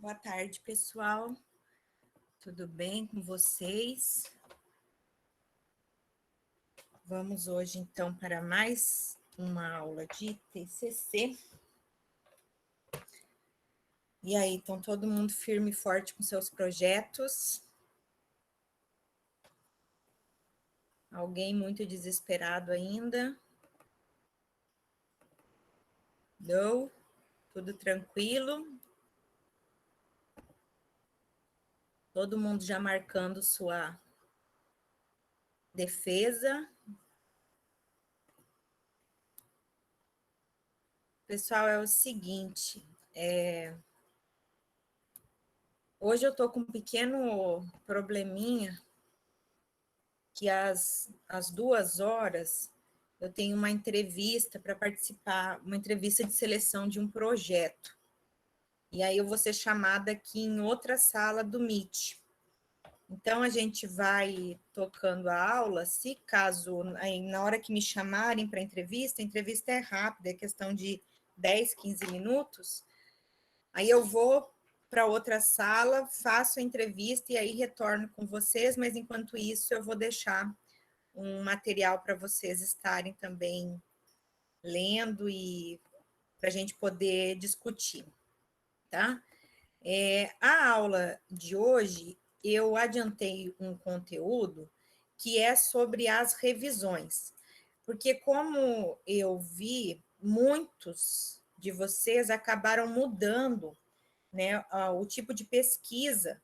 Boa tarde, pessoal. Tudo bem com vocês? Vamos hoje, então, para mais uma aula de TCC. E aí, estão todo mundo firme e forte com seus projetos? Alguém muito desesperado ainda? Não? Tudo tranquilo? Todo mundo já marcando sua defesa? Pessoal, é o seguinte, hoje eu estou com um pequeno probleminha, que às 2 horas eu tenho uma entrevista para participar, uma entrevista de seleção de um projeto. E aí eu vou ser chamada aqui em outra sala do Meet. Então a gente vai tocando a aula, se caso, aí, na hora que me chamarem para a entrevista é rápida, é questão de 10, 15 minutos, aí eu vou para outra sala, faço a entrevista e aí retorno com vocês, mas enquanto isso eu vou deixar um material para vocês estarem também lendo e para a gente poder discutir, tá? A aula de hoje, eu adiantei um conteúdo que é sobre as revisões, porque como eu vi, muitos de vocês acabaram mudando, né, o tipo de pesquisa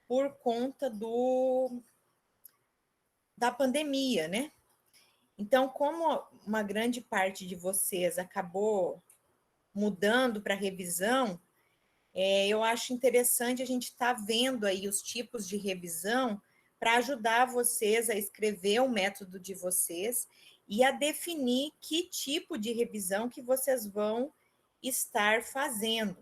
por conta da pandemia, né? Então, como uma grande parte de vocês acabou mudando para revisão, eu acho interessante a gente estar vendo aí os tipos de revisão para ajudar vocês a escrever o método de vocês e a definir que tipo de revisão que vocês vão estar fazendo,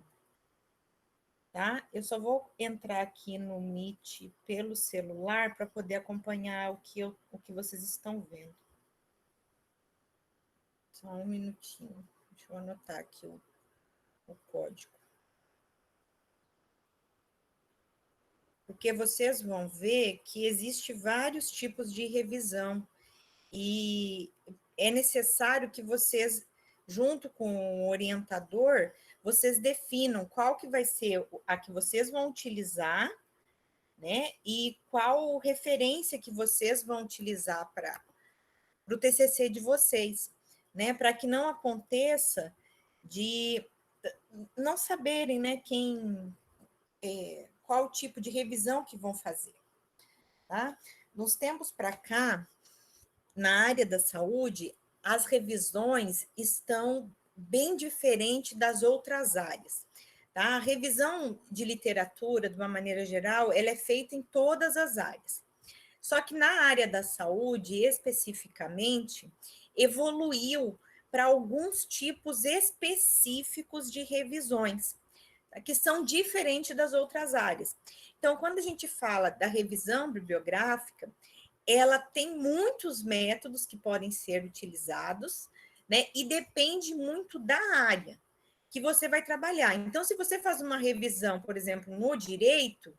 tá? Eu só vou entrar aqui no Meet pelo celular para poder acompanhar o que vocês estão vendo. Só um minutinho. Deixa eu anotar aqui o código. Porque vocês vão ver que existe vários tipos de revisão e é necessário que vocês, junto com o orientador, vocês definam qual que vai ser a que vocês vão utilizar, né? E qual referência que vocês vão utilizar para o TCC de vocês, né? Para que não aconteça de não saberem, né, qual tipo de revisão que vão fazer, tá? Nos tempos para cá, na área da saúde, as revisões estão bem diferentes das outras áreas, tá? A revisão de literatura, de uma maneira geral, ela é feita em todas as áreas. Só que na área da saúde, especificamente, evoluiu para alguns tipos específicos de revisões, que são diferentes das outras áreas. Então, quando a gente fala da revisão bibliográfica, ela tem muitos métodos que podem ser utilizados, né? E depende muito da área que você vai trabalhar. Então, se você faz uma revisão, por exemplo, no direito,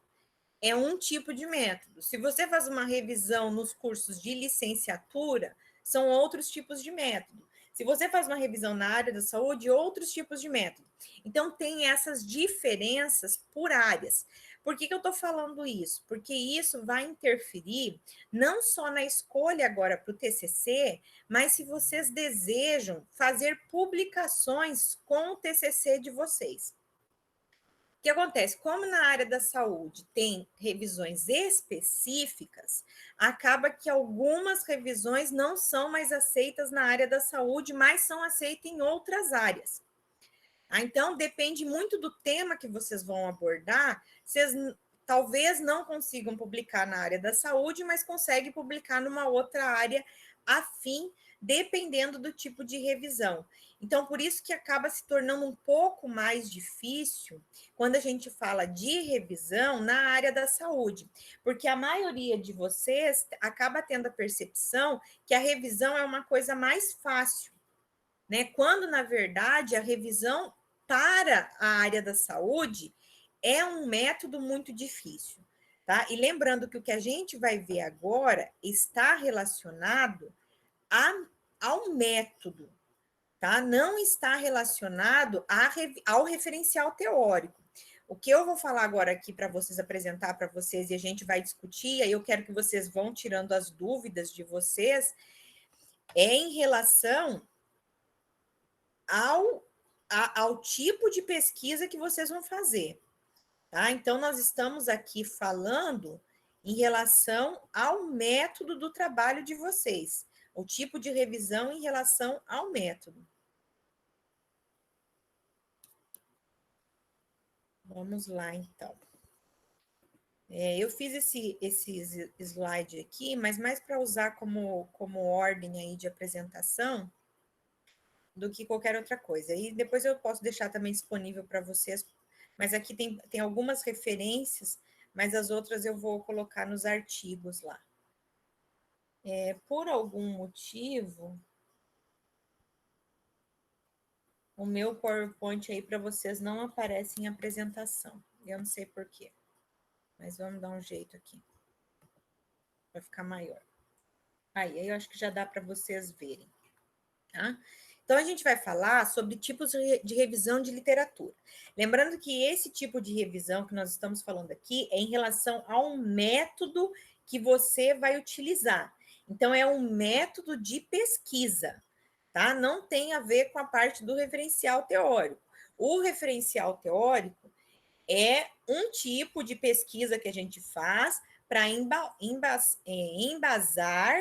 é um tipo de método. Se você faz uma revisão nos cursos de licenciatura, são outros tipos de método. Se você faz uma revisão na área da saúde, outros tipos de método. Então, tem essas diferenças por áreas. Por que eu estou falando isso? Porque isso vai interferir não só na escolha agora para o TCC, mas se vocês desejam fazer publicações com o TCC de vocês. O que acontece? Como na área da saúde tem revisões específicas, acaba que algumas revisões não são mais aceitas na área da saúde, mas são aceitas em outras áreas. Então, depende muito do tema que vocês vão abordar. Vocês talvez não consigam publicar na área da saúde, mas conseguem publicar numa outra área afim, dependendo do tipo de revisão. Então, por isso que acaba se tornando um pouco mais difícil quando a gente fala de revisão na área da saúde, porque a maioria de vocês acaba tendo a percepção que a revisão é uma coisa mais fácil, né? Quando, na verdade, a revisão para a área da saúde, é um método muito difícil, tá? E lembrando que o que a gente vai ver agora está relacionado ao método, tá? Não está relacionado ao referencial teórico. O que eu vou falar agora aqui para vocês, apresentar para vocês, e a gente vai discutir, aí eu quero que vocês vão tirando as dúvidas de vocês, é em relação ao tipo de pesquisa que vocês vão fazer, tá? Então, nós estamos aqui falando em relação ao método do trabalho de vocês, o tipo de revisão em relação ao método. Vamos lá, então. Eu fiz esse slide aqui, mas mais para usar como ordem aí de apresentação do que qualquer outra coisa. E depois eu posso deixar também disponível para vocês, mas aqui tem algumas referências, mas as outras eu vou colocar nos artigos lá. Por algum motivo, o meu PowerPoint aí para vocês não aparece em apresentação. Eu não sei por quê, mas vamos dar um jeito aqui para ficar maior. Aí eu acho que já dá para vocês verem, tá? Então, a gente vai falar sobre tipos de revisão de literatura. Lembrando que esse tipo de revisão que nós estamos falando aqui é em relação ao método que você vai utilizar. Então, é um método de pesquisa, tá? Não tem a ver com a parte do referencial teórico. O referencial teórico é um tipo de pesquisa que a gente faz para embasar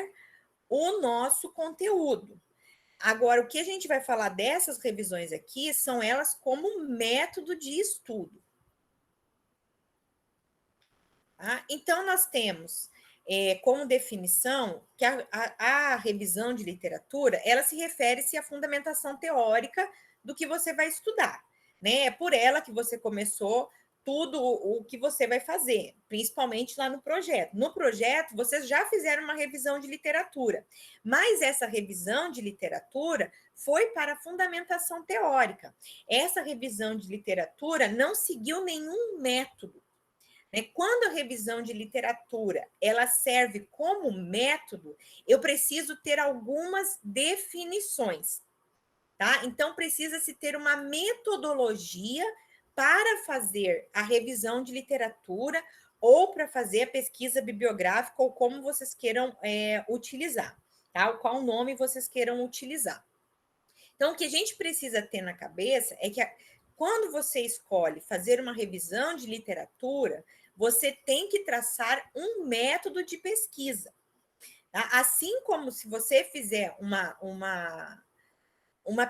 o nosso conteúdo. Agora, o que a gente vai falar dessas revisões aqui são elas como método de estudo. Tá? Então, nós temos como definição que a revisão de literatura, ela se refere-se à fundamentação teórica do que você vai estudar. Né? É por ela que você começou tudo o que você vai fazer, principalmente lá no projeto. No projeto, vocês já fizeram uma revisão de literatura, mas essa revisão de literatura foi para a fundamentação teórica. Essa revisão de literatura não seguiu nenhum método. Quando a revisão de literatura ela serve como método, eu preciso ter algumas definições, tá? Então, precisa-se ter uma metodologia para fazer a revisão de literatura ou para fazer a pesquisa bibliográfica, ou como vocês queiram utilizar, tá? Qual nome vocês queiram utilizar. Então, o que a gente precisa ter na cabeça é que quando você escolhe fazer uma revisão de literatura, você tem que traçar um método de pesquisa. Tá? Assim como se você fizer uma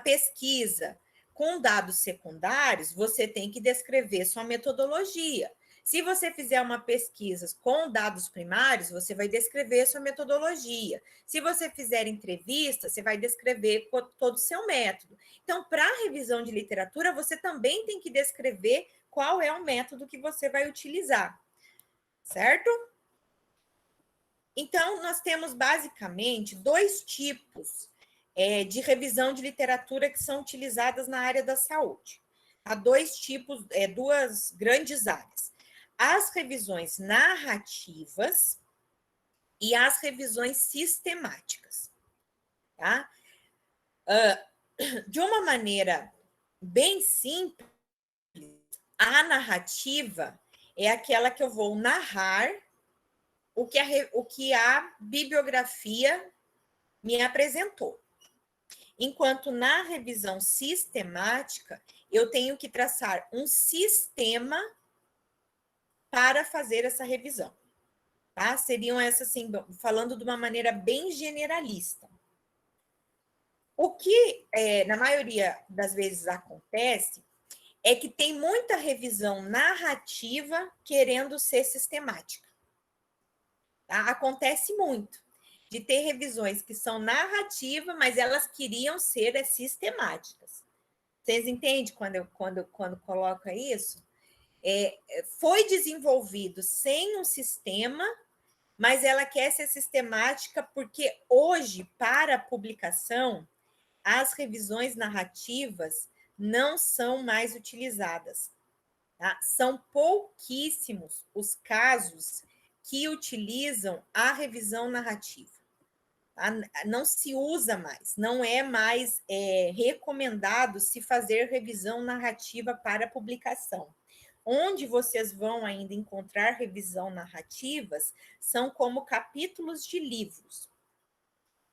pesquisa com dados secundários, você tem que descrever sua metodologia. Se você fizer uma pesquisa com dados primários, você vai descrever sua metodologia. Se você fizer entrevista, você vai descrever todo o seu método. Então, para a revisão de literatura, você também tem que descrever qual é o método que você vai utilizar, certo? Então, nós temos basicamente dois tipos de revisão de literatura que são utilizadas na área da saúde. Há dois tipos, duas grandes áreas. As revisões narrativas e as revisões sistemáticas. Tá? De uma maneira bem simples, a narrativa é aquela que eu vou narrar o que a bibliografia me apresentou. Enquanto na revisão sistemática, eu tenho que traçar um sistema para fazer essa revisão. Tá? Seriam essas, assim, falando de uma maneira bem generalista. O que, na maioria das vezes, acontece é que tem muita revisão narrativa querendo ser sistemática. Tá? Acontece muito de ter revisões que são narrativas, mas elas queriam ser sistemáticas. Vocês entendem quando coloca isso? Foi desenvolvido sem um sistema, mas ela quer ser sistemática porque hoje, para a publicação, as revisões narrativas não são mais utilizadas. Tá? São pouquíssimos os casos que utilizam a revisão narrativa. Tá? Não se usa mais, não é mais recomendado se fazer revisão narrativa para publicação. Onde vocês vão ainda encontrar revisão narrativas são como capítulos de livros,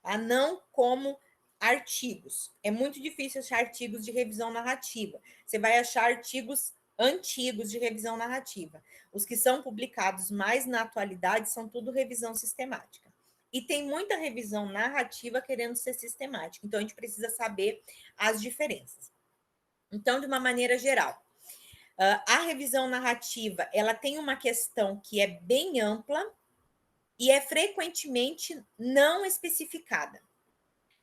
tá? Não como artigos. É muito difícil achar artigos de revisão narrativa. Você vai achar artigos antigos de revisão narrativa. Os que são publicados mais na atualidade são tudo revisão sistemática. E tem muita revisão narrativa querendo ser sistemática. Então, a gente precisa saber as diferenças. Então, de uma maneira geral, a revisão narrativa, ela tem uma questão que é bem ampla e é frequentemente não especificada.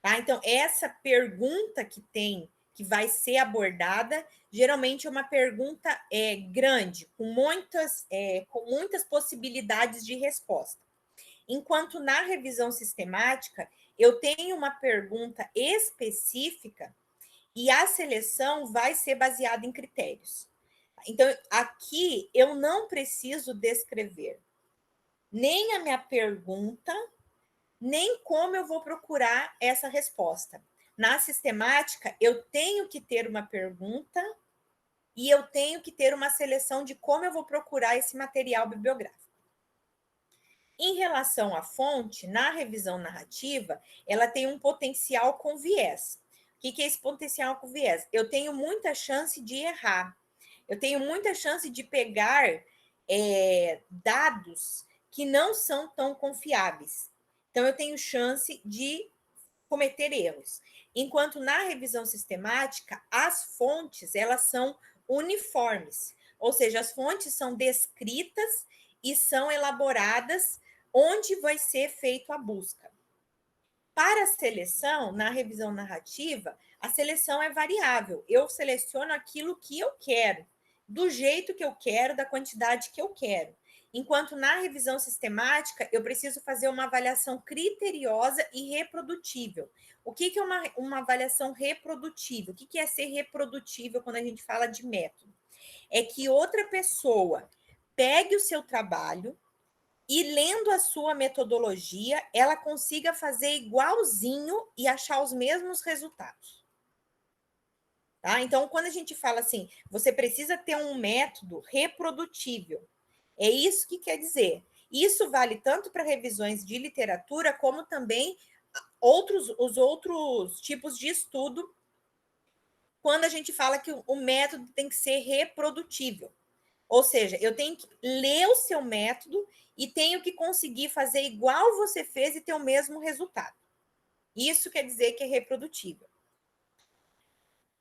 Tá? Então, essa pergunta que vai ser abordada, geralmente é uma pergunta grande, com muitas possibilidades de resposta. Enquanto na revisão sistemática, eu tenho uma pergunta específica e a seleção vai ser baseada em critérios. Então, aqui eu não preciso descrever nem a minha pergunta, nem como eu vou procurar essa resposta. Na sistemática, eu tenho que ter uma pergunta e eu tenho que ter uma seleção de como eu vou procurar esse material bibliográfico. Em relação à fonte, na revisão narrativa, ela tem um potencial com viés. O que é esse potencial com viés? Eu tenho muita chance de errar. Eu tenho muita chance de pegar dados que não são tão confiáveis. Então, eu tenho chance de cometer erros. Enquanto na revisão sistemática, as fontes, elas são uniformes. Ou seja, as fontes são descritas e são elaboradas onde vai ser feita a busca. Para a seleção, na revisão narrativa, a seleção é variável. Eu seleciono aquilo que eu quero, do jeito que eu quero, da quantidade que eu quero. Enquanto na revisão sistemática, eu preciso fazer uma avaliação criteriosa e reprodutível. O que é uma avaliação reprodutível? O que é ser reprodutível quando a gente fala de método? É que outra pessoa pegue o seu trabalho e, lendo a sua metodologia, ela consiga fazer igualzinho e achar os mesmos resultados. Tá? Então, quando a gente fala assim, você precisa ter um método reprodutível. É isso que quer dizer. Isso vale tanto para revisões de literatura, como também os outros tipos de estudo, quando a gente fala que o método tem que ser reprodutível. Ou seja, eu tenho que ler o seu método e tenho que conseguir fazer igual você fez e ter o mesmo resultado. Isso quer dizer que é reprodutível.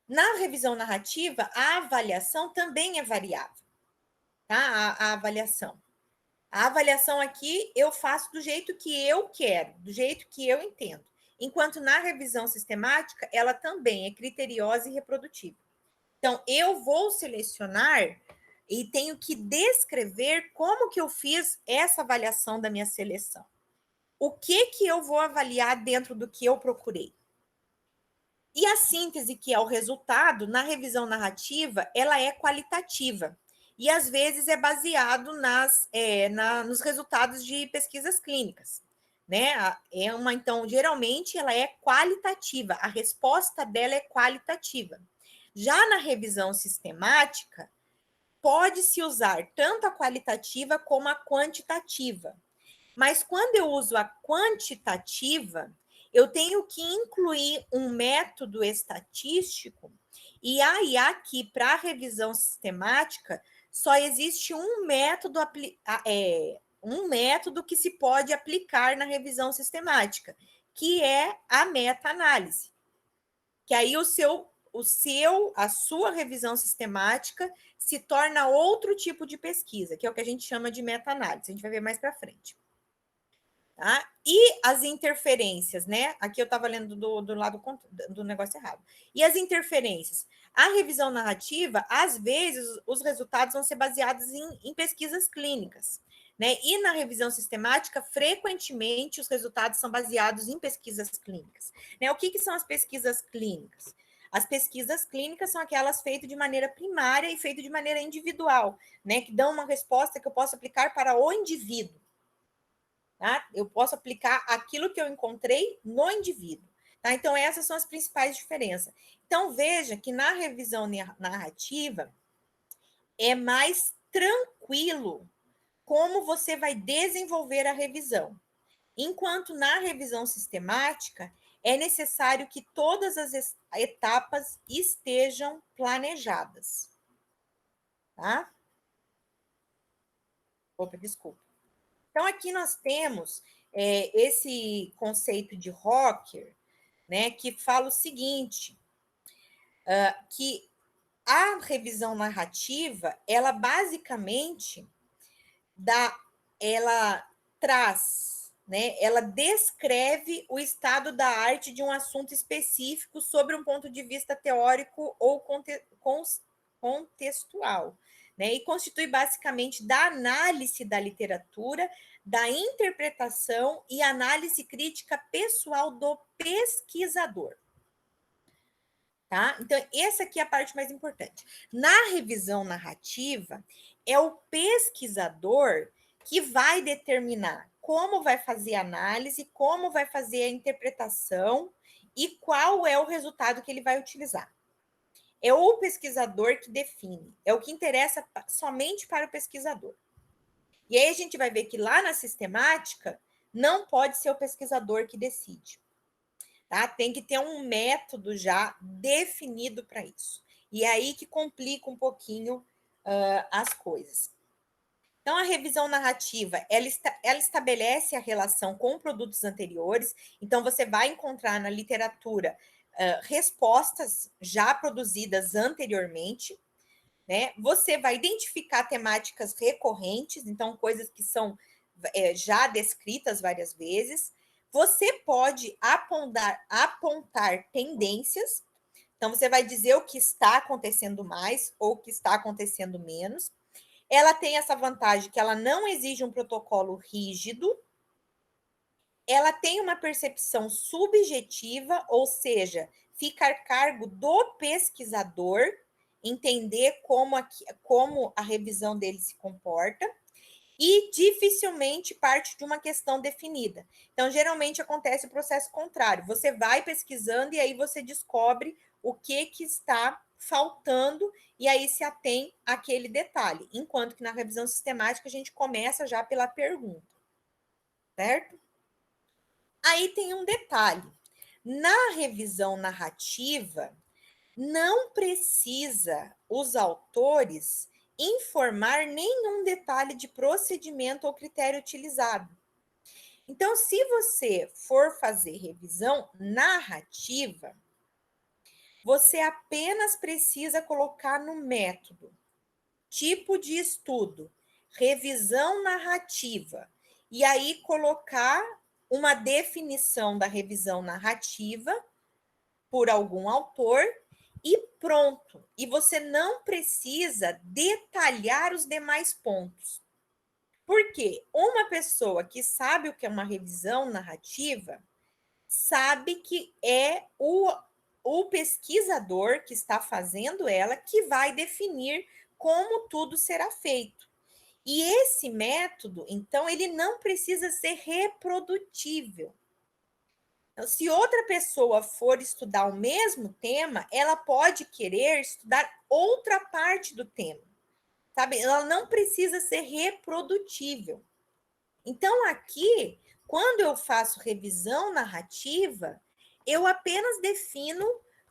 Na revisão narrativa, a avaliação também é variável. Tá? A avaliação. A avaliação aqui eu faço do jeito que eu quero, do jeito que eu entendo. Enquanto na revisão sistemática, ela também é criteriosa e reprodutível. Então, eu vou selecionar e tenho que descrever como que eu fiz essa avaliação da minha seleção. O que eu vou avaliar dentro do que eu procurei? E a síntese, que é o resultado, na revisão narrativa, ela é qualitativa. E, às vezes, é baseado nos resultados de pesquisas clínicas. Né? Então, geralmente, ela é qualitativa. A resposta dela é qualitativa. Já na revisão sistemática, pode-se usar tanto a qualitativa como a quantitativa. Mas quando eu uso a quantitativa, eu tenho que incluir um método estatístico, e aí aqui, para a revisão sistemática, só existe um método que se pode aplicar na revisão sistemática, que é a meta-análise. Que aí a sua revisão sistemática se torna outro tipo de pesquisa, que é o que a gente chama de meta-análise. A gente vai ver mais para frente. Tá? E as interferências, né? Aqui eu estava lendo do lado do negócio errado. E as interferências? A revisão narrativa, às vezes, os resultados vão ser baseados em pesquisas clínicas. Né? E na revisão sistemática, frequentemente, os resultados são baseados em pesquisas clínicas. Né? O que são as pesquisas clínicas? As pesquisas clínicas são aquelas feitas de maneira primária e feitas de maneira individual, né? Que dão uma resposta que eu posso aplicar para o indivíduo. Tá? Eu posso aplicar aquilo que eu encontrei no indivíduo. Tá? Então, essas são as principais diferenças. Então, veja que na revisão narrativa é mais tranquilo como você vai desenvolver a revisão. Enquanto na revisão sistemática, é necessário que todas as etapas estejam planejadas. Tá? Opa, desculpa. Então, aqui nós temos esse conceito de Rocker, né, que fala o seguinte, que a revisão narrativa, ela basicamente ela traz, né, ela descreve o estado da arte de um assunto específico sobre um ponto de vista teórico ou contextual, né, e constitui basicamente da análise da literatura, da interpretação e análise crítica pessoal do pesquisador. Tá? Então, essa aqui é a parte mais importante. Na revisão narrativa, é o pesquisador que vai determinar como vai fazer a análise, como vai fazer a interpretação e qual é o resultado que ele vai utilizar. É o pesquisador que define, é o que interessa somente para o pesquisador. E aí a gente vai ver que lá na sistemática, não pode ser o pesquisador que decide. Tá? Tem que ter um método já definido para isso. E é aí que complica um pouquinho as coisas. Então, a revisão narrativa, ela estabelece a relação com produtos anteriores. Então, você vai encontrar na literatura respostas já produzidas anteriormente. Né? Você vai identificar temáticas recorrentes, então, coisas que são já descritas várias vezes. Você pode apontar tendências, então você vai dizer o que está acontecendo mais ou o que está acontecendo menos. Ela tem essa vantagem que ela não exige um protocolo rígido, ela tem uma percepção subjetiva, ou seja, fica a cargo do pesquisador entender como a revisão dele se comporta, e dificilmente parte de uma questão definida. Então, geralmente acontece o processo contrário. Você vai pesquisando e aí você descobre o que está faltando e aí se atém àquele detalhe. Enquanto que na revisão sistemática a gente começa já pela pergunta. Certo? Aí tem um detalhe. Na revisão narrativa, não precisa os autores informar nenhum detalhe de procedimento ou critério utilizado. Então, se você for fazer revisão narrativa, você apenas precisa colocar no método, tipo de estudo, revisão narrativa, e aí colocar uma definição da revisão narrativa por algum autor e pronto. E você não precisa detalhar os demais pontos. Por quê? Uma pessoa que sabe o que é uma revisão narrativa sabe que é o pesquisador que está fazendo ela que vai definir como tudo será feito. E esse método, então, ele não precisa ser reprodutível. Então, se outra pessoa for estudar o mesmo tema, ela pode querer estudar outra parte do tema, sabe? Ela não precisa ser reprodutível. Então, aqui, quando eu faço revisão narrativa, eu apenas defino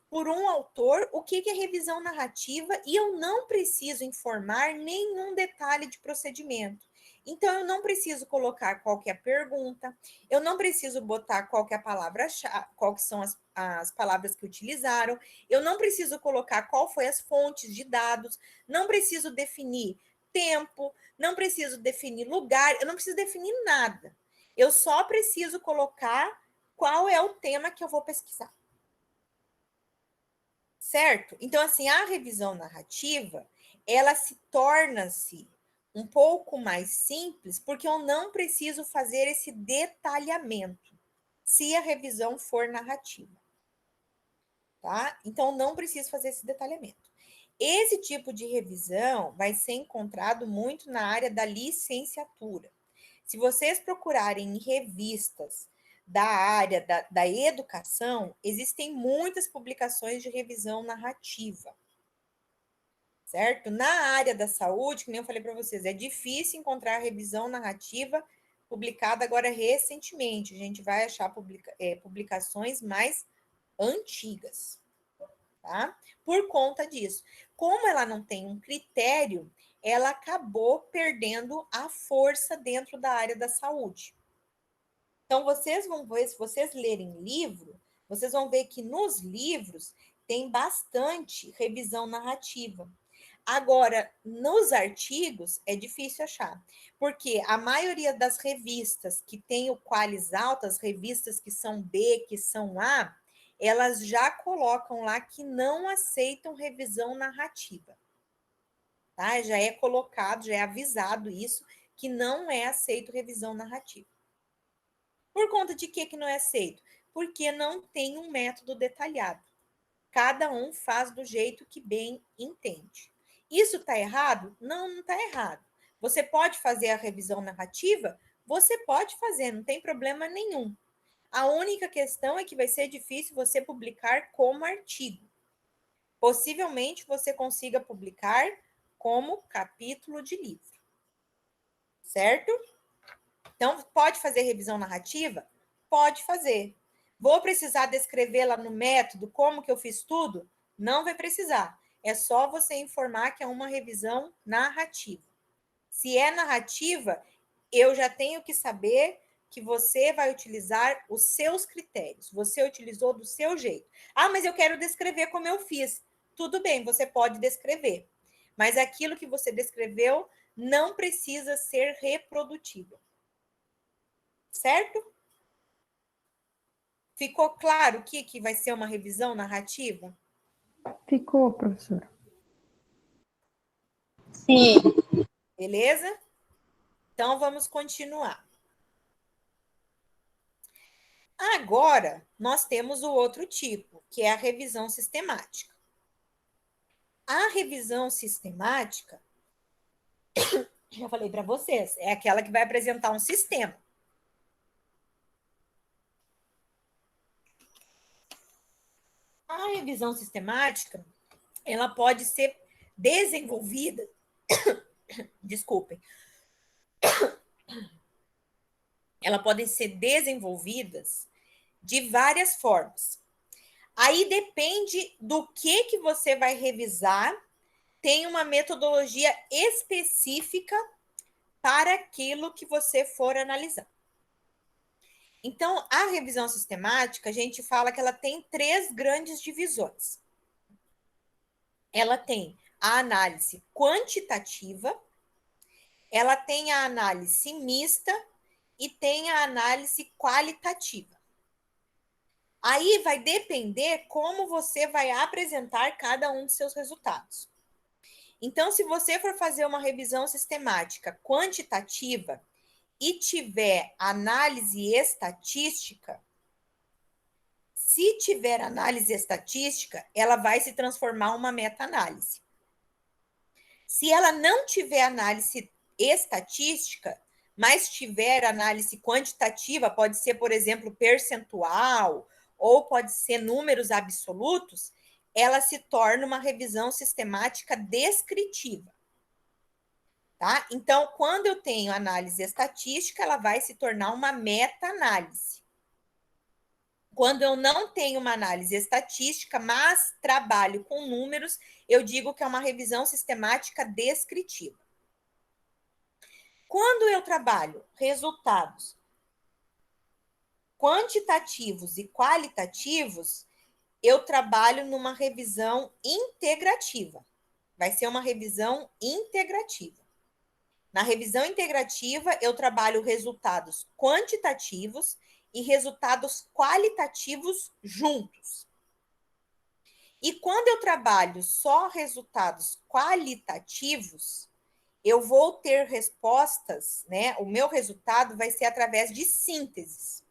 por um autor o que é revisão narrativa e eu não preciso informar nenhum detalhe de procedimento. Então, eu não preciso colocar qual que é a pergunta, eu não preciso botar qual que é a palavra-chave, qual que são as palavras que utilizaram, eu não preciso colocar qual foi as fontes de dados, não preciso definir tempo, não preciso definir lugar, eu não preciso definir nada. Eu só preciso colocar qual é o tema que eu vou pesquisar. Certo? Então, assim, a revisão narrativa, ela se torna-se um pouco mais simples, porque eu não preciso fazer esse detalhamento, se a revisão for narrativa. tá? Então, não preciso fazer esse detalhamento. Esse tipo de revisão vai ser encontrado muito na área da licenciatura. Se vocês procurarem em revistas da área da educação, existem muitas publicações de revisão narrativa, certo? Na área da saúde, como eu falei para vocês, é difícil encontrar revisão narrativa publicada agora recentemente. A gente vai achar publicações mais antigas, tá? Por conta disso. Como ela não tem um critério, ela acabou perdendo a força dentro da área da saúde. Então, vocês vão ver, se vocês lerem livro, vocês vão ver que nos livros tem bastante revisão narrativa. Agora, nos artigos é difícil achar, porque a maioria das revistas que tem o qualis alto, as revistas que são B, que são A, elas já colocam lá que não aceitam revisão narrativa. Tá? Já é colocado, já é avisado isso, que não é aceito revisão narrativa. Por conta de que não é aceito? Porque não tem um método detalhado. Cada um faz do jeito que bem entende. Isso está errado? Não, não está errado. Você pode fazer a revisão narrativa? Você pode fazer, não tem problema nenhum. A única questão é que vai ser difícil você publicar como artigo. Possivelmente você consiga publicar como capítulo de livro. Certo? Então, pode fazer revisão narrativa? Pode fazer. Vou precisar descrever lá no método como que eu fiz tudo? Não vai precisar. É só você informar que é uma revisão narrativa. Se é narrativa, eu já tenho que saber que você vai utilizar os seus critérios. Você utilizou do seu jeito. Ah, mas eu quero descrever como eu fiz. Tudo bem, você pode descrever. Mas aquilo que você descreveu não precisa ser reprodutível. Certo? Ficou claro que vai ser uma revisão narrativa? Ficou, professora. Sim. Beleza? Então, vamos continuar. Agora, nós temos o outro tipo, que é a revisão sistemática. A revisão sistemática, já falei para vocês, é aquela que vai apresentar um sistema. A revisão sistemática, ela pode ser desenvolvida, desculpem, ela podem ser desenvolvidas de várias formas. Aí depende do que você vai revisar, tem uma metodologia específica para aquilo que você for analisar. Então, a revisão sistemática, a gente fala que ela tem 3 grandes divisões. Ela tem a análise quantitativa, ela tem a análise mista e tem a análise qualitativa. Aí vai depender como você vai apresentar cada um dos seus resultados. Então, se você for fazer uma revisão sistemática quantitativa e tiver análise estatística, se tiver análise estatística, ela vai se transformar uma meta-análise. Se ela não tiver análise estatística, mas tiver análise quantitativa, pode ser, por exemplo, percentual, ou pode ser números absolutos, ela se torna uma revisão sistemática descritiva. Tá? Então, quando eu tenho análise estatística, ela vai se tornar uma meta-análise. Quando eu não tenho uma análise estatística, mas trabalho com números, eu digo que é uma revisão sistemática descritiva. Quando eu trabalho resultados quantitativos e qualitativos, eu trabalho numa revisão integrativa. Vai ser uma revisão integrativa. Na revisão integrativa, eu trabalho resultados quantitativos e resultados qualitativos juntos. E quando eu trabalho só resultados qualitativos, eu vou ter respostas, né? O meu resultado vai ser através de sínteses.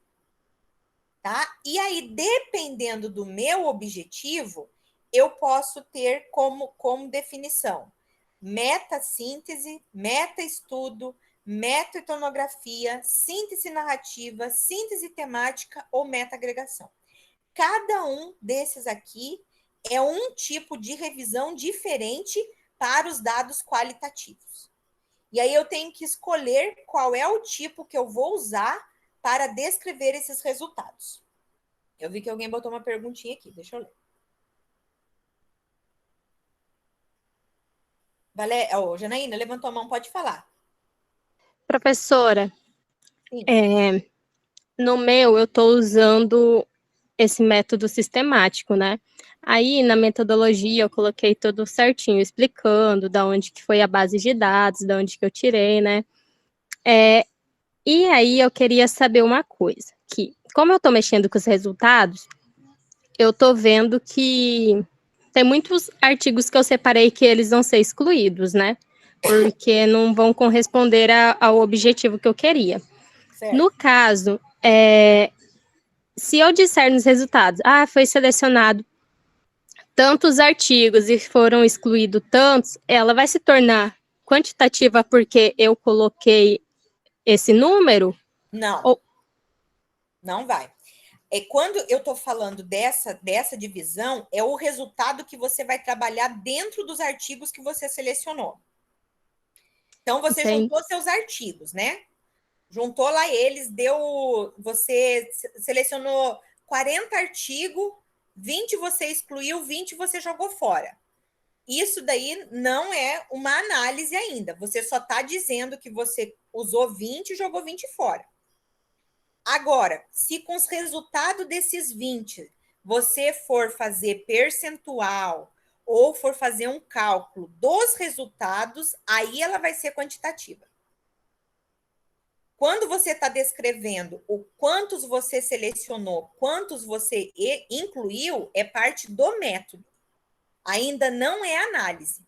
tá? E aí, dependendo do meu objetivo, eu posso ter como definição meta-síntese, meta-estudo, meta-etnografia, síntese narrativa, síntese temática ou meta-agregação. Cada um desses aqui é um tipo de revisão diferente para os dados qualitativos. E aí eu tenho que escolher qual é o tipo que eu vou usar para descrever esses resultados. Eu vi que alguém botou uma perguntinha aqui, deixa eu ler. Janaína levantou a mão, pode falar. Professora, no meu eu estou usando esse método sistemático, né? Aí, na metodologia, eu coloquei tudo certinho, explicando da onde que foi a base de dados, da onde que eu tirei, né? E aí, eu queria saber uma coisa, que como eu estou mexendo com os resultados, eu estou vendo que tem muitos artigos que eu separei que eles vão ser excluídos, né? Porque não vão corresponder ao objetivo que eu queria. Certo. No caso, se eu disser nos resultados, foi selecionado tantos artigos e foram excluídos tantos, ela vai se tornar quantitativa porque eu coloquei esse número? Não. Não vai. Quando eu estou falando dessa divisão, é o resultado que você vai trabalhar dentro dos artigos que você selecionou. Então, você juntou seus artigos, né? Juntou lá eles, você selecionou 40 artigos, 20 você excluiu, 20 você jogou fora. Isso daí não é uma análise ainda. Você só está dizendo que você usou 20 e jogou 20 fora. Agora, se com os resultados desses 20 você for fazer percentual ou for fazer um cálculo dos resultados, aí ela vai ser quantitativa. Quando você está descrevendo o quantos você selecionou, quantos você incluiu, é parte do método. Ainda não é análise.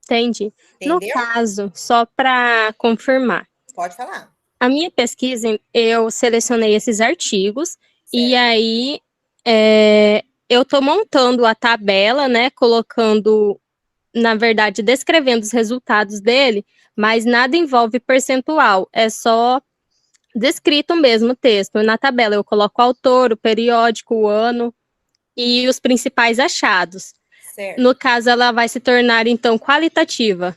Entendi. Entendeu? No caso, só para confirmar. Pode falar. A minha pesquisa, eu selecionei esses artigos, certo. E aí eu estou montando a tabela, né, colocando, na verdade, descrevendo os resultados dele, mas nada envolve percentual, é só descrito mesmo o texto. Na tabela eu coloco o autor, o periódico, o ano e os principais achados. Certo. No caso, ela vai se tornar, então, qualitativa,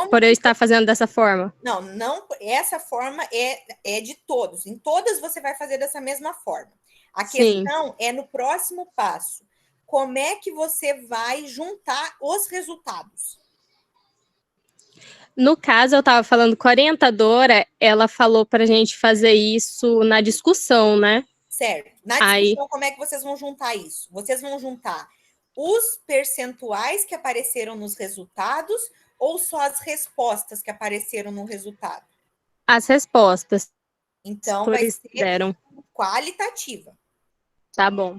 por eu estar fazendo dessa forma. Não, essa forma é de todos. Em todas você vai fazer dessa mesma forma. A questão é no próximo passo. Como é que você vai juntar os resultados? No caso, eu estava falando com a orientadora, ela falou para a gente fazer isso na discussão, né? Certo. Na discussão, como é que vocês vão juntar isso? Vocês vão juntar os percentuais que apareceram nos resultados ou só as respostas que apareceram no resultado? As respostas. Então, vai ser qualitativa. Tá bom.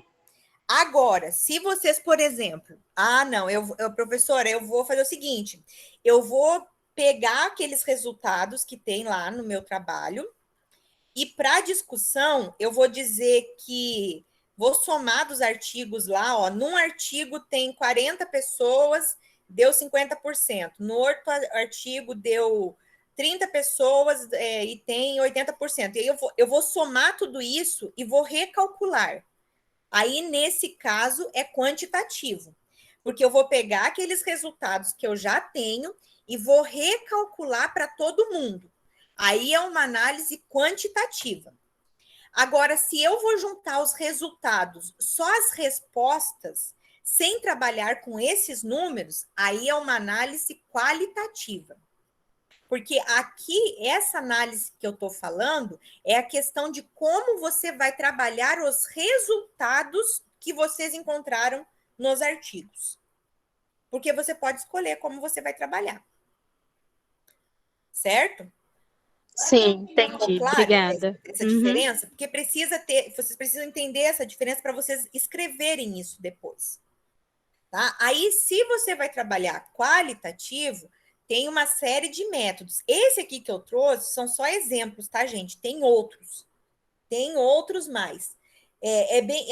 Agora, se vocês, por exemplo, professora, eu vou fazer o seguinte, eu vou pegar aqueles resultados que tem lá no meu trabalho e para discussão, eu vou dizer que vou somar dos artigos lá, ó, num artigo tem 40 pessoas, deu 50%, no outro artigo deu 30 pessoas e tem 80%. E aí eu vou somar tudo isso e vou recalcular. Aí, nesse caso, é quantitativo, porque eu vou pegar aqueles resultados que eu já tenho e vou recalcular para todo mundo. Aí é uma análise quantitativa. Agora, se eu vou juntar os resultados, só as respostas, sem trabalhar com esses números, aí é uma análise qualitativa. Porque aqui, essa análise que eu estou falando é a questão de como você vai trabalhar os resultados que vocês encontraram nos artigos. Porque você pode escolher como você vai trabalhar. Certo? Sim, entendi. Claro, obrigada. Essa diferença, porque vocês precisam entender essa diferença para vocês escreverem isso depois. Tá? Aí, se você vai trabalhar qualitativo, tem uma série de métodos. Esse aqui que eu trouxe são só exemplos, tá, gente? Tem outros. Tem outros mais.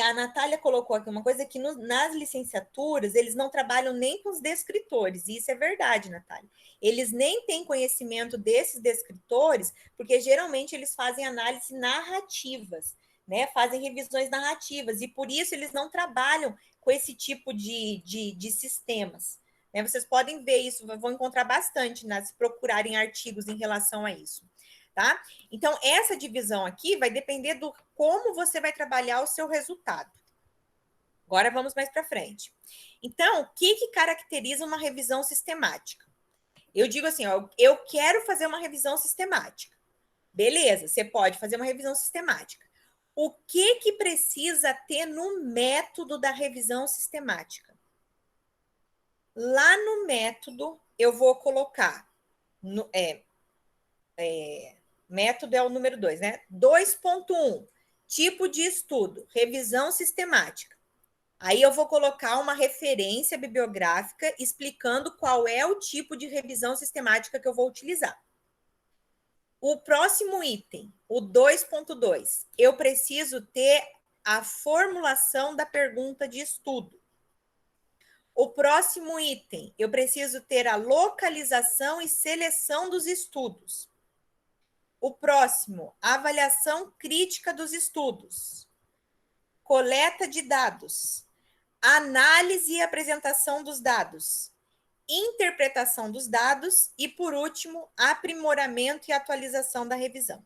A Natália colocou aqui uma coisa que nas licenciaturas eles não trabalham nem com os descritores, e isso é verdade, Natália. Eles nem têm conhecimento desses descritores, porque geralmente eles fazem análises narrativas, né? Fazem revisões narrativas, e por isso eles não trabalham com esse tipo de sistemas. Né? Vocês podem ver isso, vão encontrar bastante, né, se procurarem artigos em relação a isso. Tá? Então, essa divisão aqui vai depender do como você vai trabalhar o seu resultado. Agora, vamos mais para frente. Então, o que caracteriza uma revisão sistemática? Eu digo assim, ó, eu quero fazer uma revisão sistemática. Beleza, você pode fazer uma revisão sistemática. O que precisa ter no método da revisão sistemática? Lá no método, eu vou colocar... método é o número 2, né? 2.1, tipo de estudo, revisão sistemática. Aí eu vou colocar uma referência bibliográfica explicando qual é o tipo de revisão sistemática que eu vou utilizar. O próximo item, o 2.2, eu preciso ter a formulação da pergunta de estudo. O próximo item, eu preciso ter a localização e seleção dos estudos. O próximo, avaliação crítica dos estudos, coleta de dados, análise e apresentação dos dados, interpretação dos dados e, por último, aprimoramento e atualização da revisão.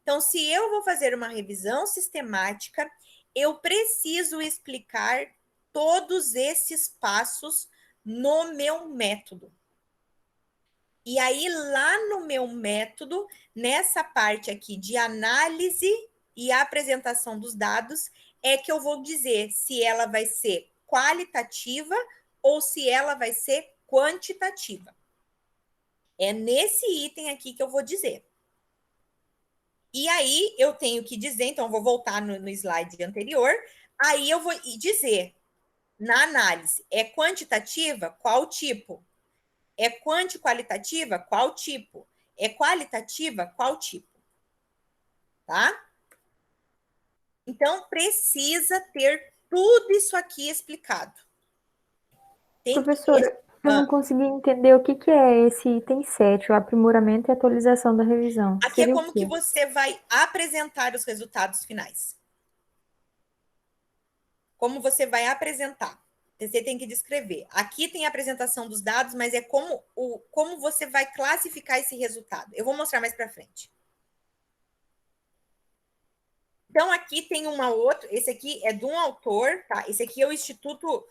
Então, se eu vou fazer uma revisão sistemática, eu preciso explicar todos esses passos no meu método. E aí, lá no meu método, nessa parte aqui de análise e apresentação dos dados, é que eu vou dizer se ela vai ser qualitativa ou se ela vai ser quantitativa. É nesse item aqui que eu vou dizer. E aí, eu tenho que dizer, então, eu vou voltar no slide anterior, aí eu vou dizer, na análise, é quantitativa? Qual tipo? É quanti-qualitativa? Qual tipo? É qualitativa? Qual tipo? Tá? Então, precisa ter tudo isso aqui explicado. Tem que ter... Professora, eu não consegui entender o que é esse item 7, o aprimoramento e atualização da revisão. Aqui é Seria o como que quê? você vai apresentar os resultados finais. Como você vai apresentar. Você tem que descrever. Aqui tem a apresentação dos dados, mas é como você vai classificar esse resultado. Eu vou mostrar mais para frente. Então, aqui tem uma outra, esse aqui é de um autor, tá? Esse aqui é o Instituto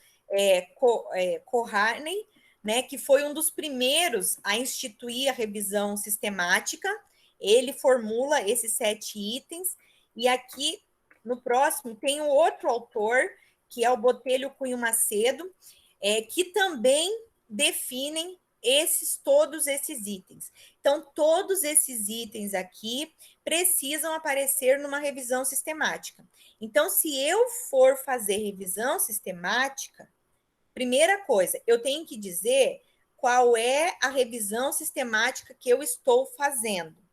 Cochrane, né? Que foi um dos primeiros a instituir a revisão sistemática. Ele formula esses 7 itens. E aqui, no próximo, tem um outro autor, que é o Botelho Cunha Macedo, que também definem todos esses itens. Então, todos esses itens aqui precisam aparecer numa revisão sistemática. Então, se eu for fazer revisão sistemática, primeira coisa, eu tenho que dizer qual é a revisão sistemática que eu estou fazendo.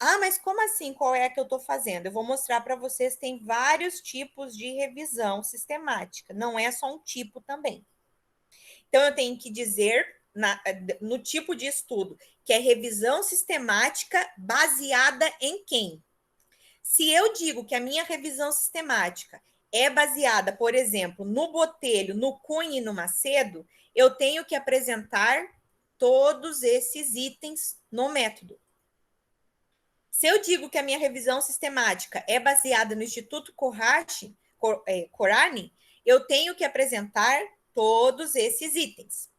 Ah, mas como assim? Qual é a que eu estou fazendo? Eu vou mostrar para vocês, tem vários tipos de revisão sistemática, não é só um tipo também. Então, eu tenho que dizer no tipo de estudo, que é revisão sistemática baseada em quem? Se eu digo que a minha revisão sistemática é baseada, por exemplo, no Botelho, no Cunha e no Macedo, eu tenho que apresentar todos esses itens no método. Se eu digo que a minha revisão sistemática é baseada no Instituto Cochrane, eu tenho que apresentar todos esses itens.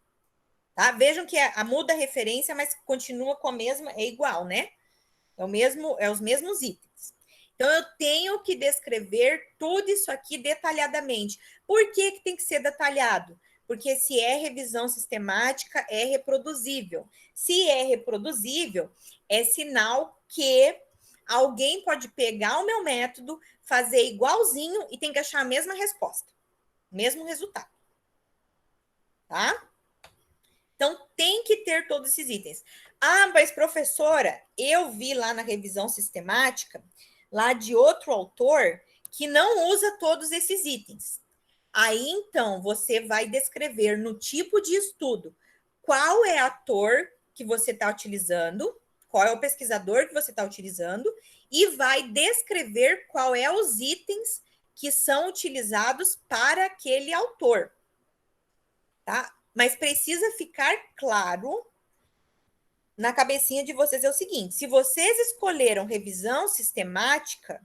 Tá? Vejam que muda a referência, mas continua com a mesma, é igual, né? É os mesmos itens. Então, eu tenho que descrever tudo isso aqui detalhadamente. Por que tem que ser detalhado? Porque se é revisão sistemática, é reproduzível. Se é reproduzível, é sinal que alguém pode pegar o meu método, fazer igualzinho e tem que achar a mesma resposta, mesmo resultado. Tá? Então, tem que ter todos esses itens. Ah, mas professora, eu vi lá na revisão sistemática, lá de outro autor que não usa todos esses itens. Aí, então, você vai descrever no tipo de estudo qual é o autor que você está utilizando, qual é o pesquisador que você está utilizando, e vai descrever qual é os itens que são utilizados para aquele autor. Tá? Mas precisa ficar claro na cabecinha de vocês é o seguinte: se vocês escolheram revisão sistemática,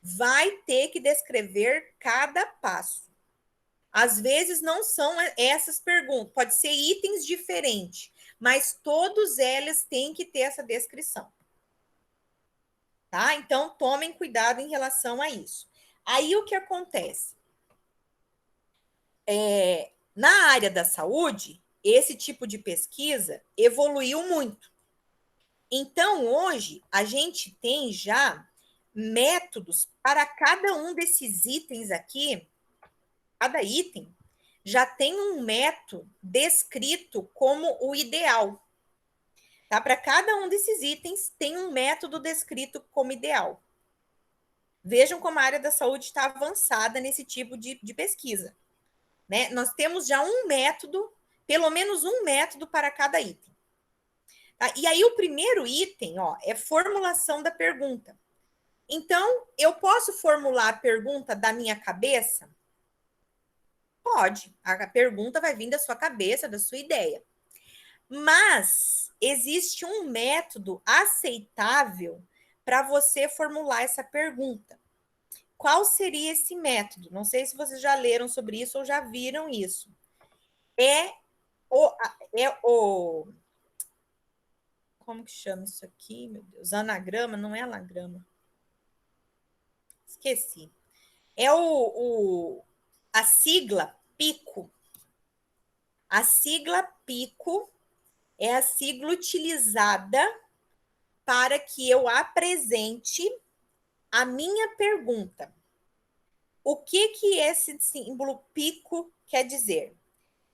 vai ter que descrever cada passo. Às vezes não são essas perguntas, pode ser itens diferentes, mas todos eles têm que ter essa descrição. Tá? Então, tomem cuidado em relação a isso. Aí, o que acontece? Na área da saúde, esse tipo de pesquisa evoluiu muito. Então, hoje, a gente tem já métodos para cada um desses itens aqui. Cada item já tem um método descrito como o ideal. Tá? Para cada um desses itens, tem um método descrito como ideal. Vejam como a área da saúde está avançada nesse tipo de pesquisa. Né? Nós temos já um método, pelo menos um método para cada item. Tá? E aí, o primeiro item é formulação da pergunta. Então, eu posso formular a pergunta da minha cabeça? Pode. A pergunta vai vir da sua cabeça, da sua ideia. Mas existe um método aceitável para você formular essa pergunta. Qual seria esse método? Não sei se vocês já leram sobre isso ou já viram isso. Como que chama isso aqui, meu Deus? Anagrama, não é anagrama. Esqueci. É a sigla PICO. A sigla PICO é a sigla utilizada para que eu apresente a minha pergunta. O que esse símbolo PICO quer dizer?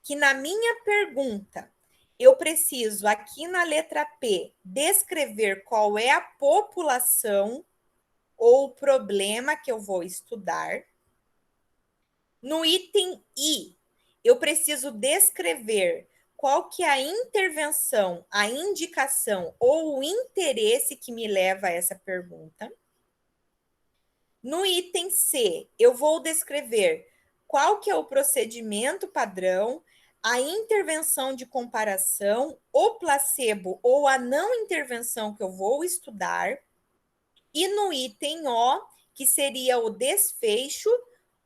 Que na minha pergunta, eu preciso, aqui na letra P, descrever qual é a população ou o problema que eu vou estudar. No item I, eu preciso descrever qual que é a intervenção, a indicação ou o interesse que me leva a essa pergunta. No item C, eu vou descrever qual que é o procedimento padrão, a intervenção de comparação, o placebo ou a não intervenção que eu vou estudar. E no item O, que seria o desfecho,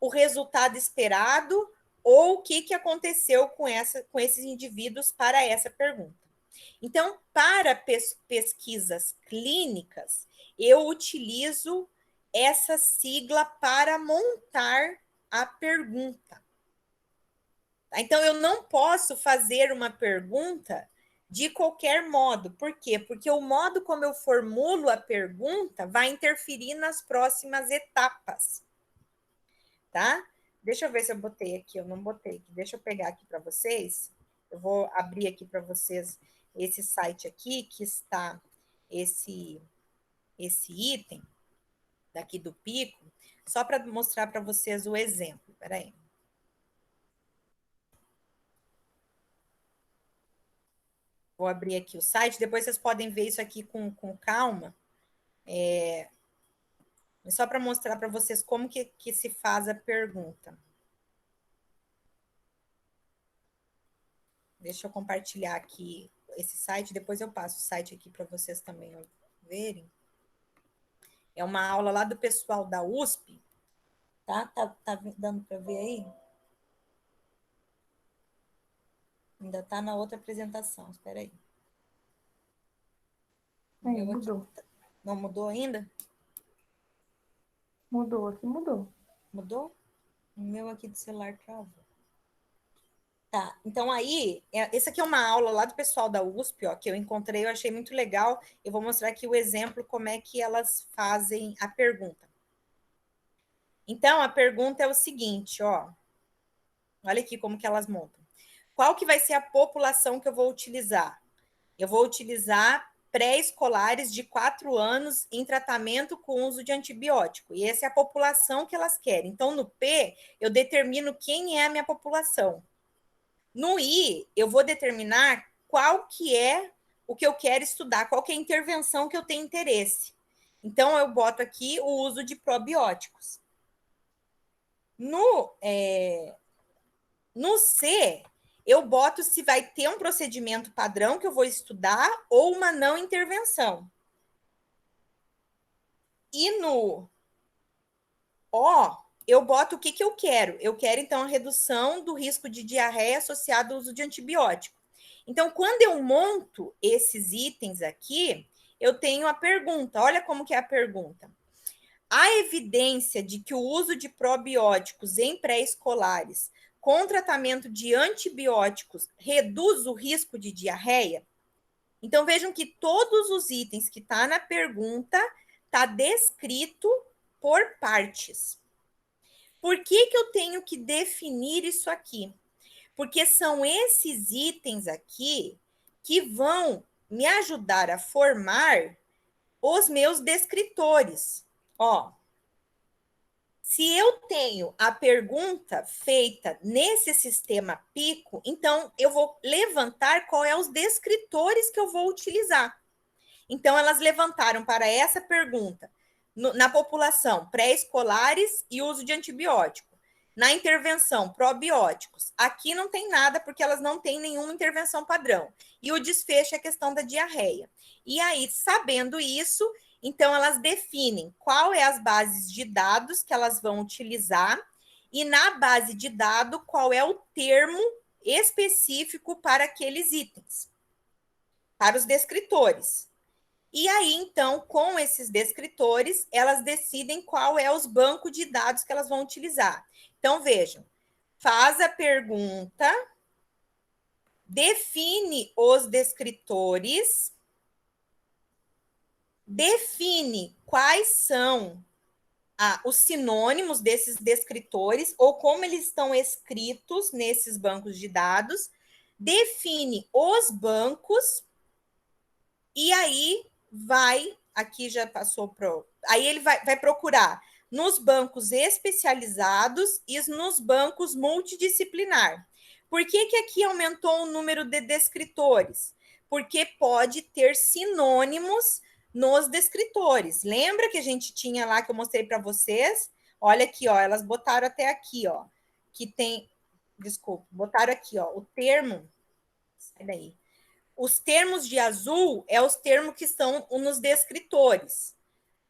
o resultado esperado ou o que aconteceu com esses indivíduos para essa pergunta. Então, para pesquisas clínicas, eu utilizo essa sigla para montar a pergunta. Então, eu não posso fazer uma pergunta de qualquer modo. Por quê? Porque o modo como eu formulo a pergunta vai interferir nas próximas etapas. Tá? Deixa eu ver se eu botei aqui. Eu não botei aqui. Deixa eu pegar aqui para vocês. Eu vou abrir aqui para vocês esse site aqui, que está esse item daqui do Pico, só para mostrar para vocês o exemplo. Espera aí. Vou abrir aqui o site, depois vocês podem ver isso aqui com calma. Só para mostrar para vocês como que se faz a pergunta. Deixa eu compartilhar aqui esse site, depois eu passo o site aqui para vocês também verem. É uma aula lá do pessoal da USP. Tá dando para ver aí? Ainda está na outra apresentação, espera aí. Mudou. Não mudou ainda? Mudou, aqui mudou. Mudou? O meu aqui do celular travou. Tá, então aí, essa aqui é uma aula lá do pessoal da USP, que eu encontrei, eu achei muito legal. Eu vou mostrar aqui o exemplo, como é que elas fazem a pergunta. Então, a pergunta é o seguinte, olha aqui como que elas montam. Qual que vai ser a população que eu vou utilizar? Eu vou utilizar pré-escolares de 4 anos em tratamento com uso de antibiótico. E essa é a população que elas querem. Então, no P, eu determino quem é a minha população. No I, eu vou determinar qual que é o que eu quero estudar, qual que é a intervenção que eu tenho interesse. Então, eu boto aqui o uso de probióticos. No C, eu boto se vai ter um procedimento padrão que eu vou estudar ou uma não intervenção. E no O, eu boto o que eu quero. Eu quero, então, a redução do risco de diarreia associado ao uso de antibiótico. Então, quando eu monto esses itens aqui, eu tenho a pergunta. Olha como que é a pergunta. Há evidência de que o uso de probióticos em pré-escolares com tratamento de antibióticos reduz o risco de diarreia? Então, vejam que todos os itens que está na pergunta está descrito por partes. Por que eu tenho que definir isso aqui? Porque são esses itens aqui que vão me ajudar a formar os meus descritores. Ó, se eu tenho a pergunta feita nesse sistema Pico, então eu vou levantar qual é os descritores que eu vou utilizar. Então, elas levantaram para essa pergunta na população pré-escolares e uso de antibiótico. Na intervenção, probióticos. Aqui não tem nada, porque elas não têm nenhuma intervenção padrão. E o desfecho é a questão da diarreia. E aí, sabendo isso, então elas definem qual é as bases de dados que elas vão utilizar e na base de dado qual é o termo específico para aqueles itens, para os descritores. E aí, então, com esses descritores, elas decidem qual é os bancos de dados que elas vão utilizar. Então, vejam, faz a pergunta, define os descritores, define quais são os sinônimos desses descritores ou como eles estão escritos nesses bancos de dados, define os bancos e aí aqui já passou aí ele vai procurar nos bancos especializados e nos bancos multidisciplinar. Por que aqui aumentou o número de descritores? Porque pode ter sinônimos nos descritores. Lembra que a gente tinha lá que eu mostrei para vocês? Olha aqui, ó, elas botaram até aqui, ó, que tem, desculpa, botaram aqui, ó, o termo, sai daí. Os termos de azul é os termos que estão nos descritores,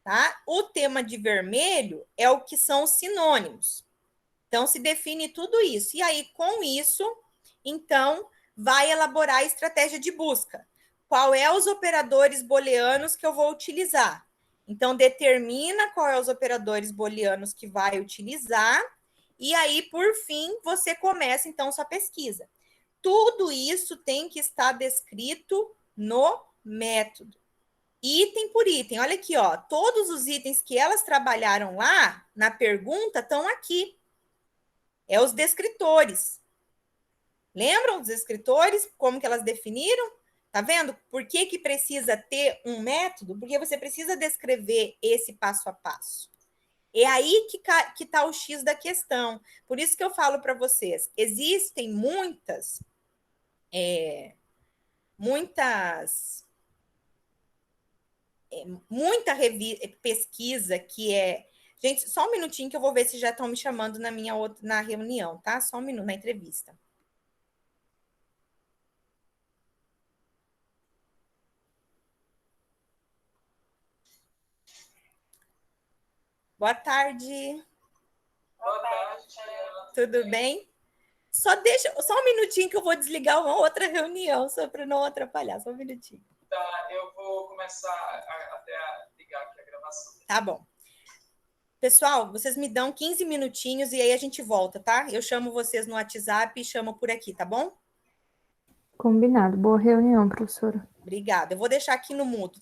tá? O tema de vermelho é o que são os sinônimos. Então, se define tudo isso. E aí, com isso, então, vai elaborar a estratégia de busca. Qual é os operadores booleanos que eu vou utilizar? Então, determina qual é os operadores booleanos que vai utilizar. E aí, por fim, você começa, então, sua pesquisa. Tudo isso tem que estar descrito no método. Item por item. Olha aqui, ó. Todos os itens que elas trabalharam lá na pergunta estão aqui. É os descritores. Lembram dos descritores? Como que elas definiram? Tá vendo? Por que precisa ter um método? Porque você precisa descrever esse passo a passo. É aí que está o X da questão. Por isso que eu falo para vocês, existem muita pesquisa que é... Gente, só um minutinho que eu vou ver se já estão me chamando na reunião, tá? Só um minuto, na entrevista. Boa tarde. Boa tarde, Tiana. Tudo bem? Só um minutinho que eu vou desligar uma outra reunião, só para não atrapalhar. Só um minutinho. Tá, eu vou começar até a ligar aqui a gravação. Tá bom. Pessoal, vocês me dão 15 minutinhos e aí a gente volta, tá? Eu chamo vocês no WhatsApp e chamo por aqui, tá bom? Combinado. Boa reunião, professora. Obrigada. Eu vou deixar aqui no mudo.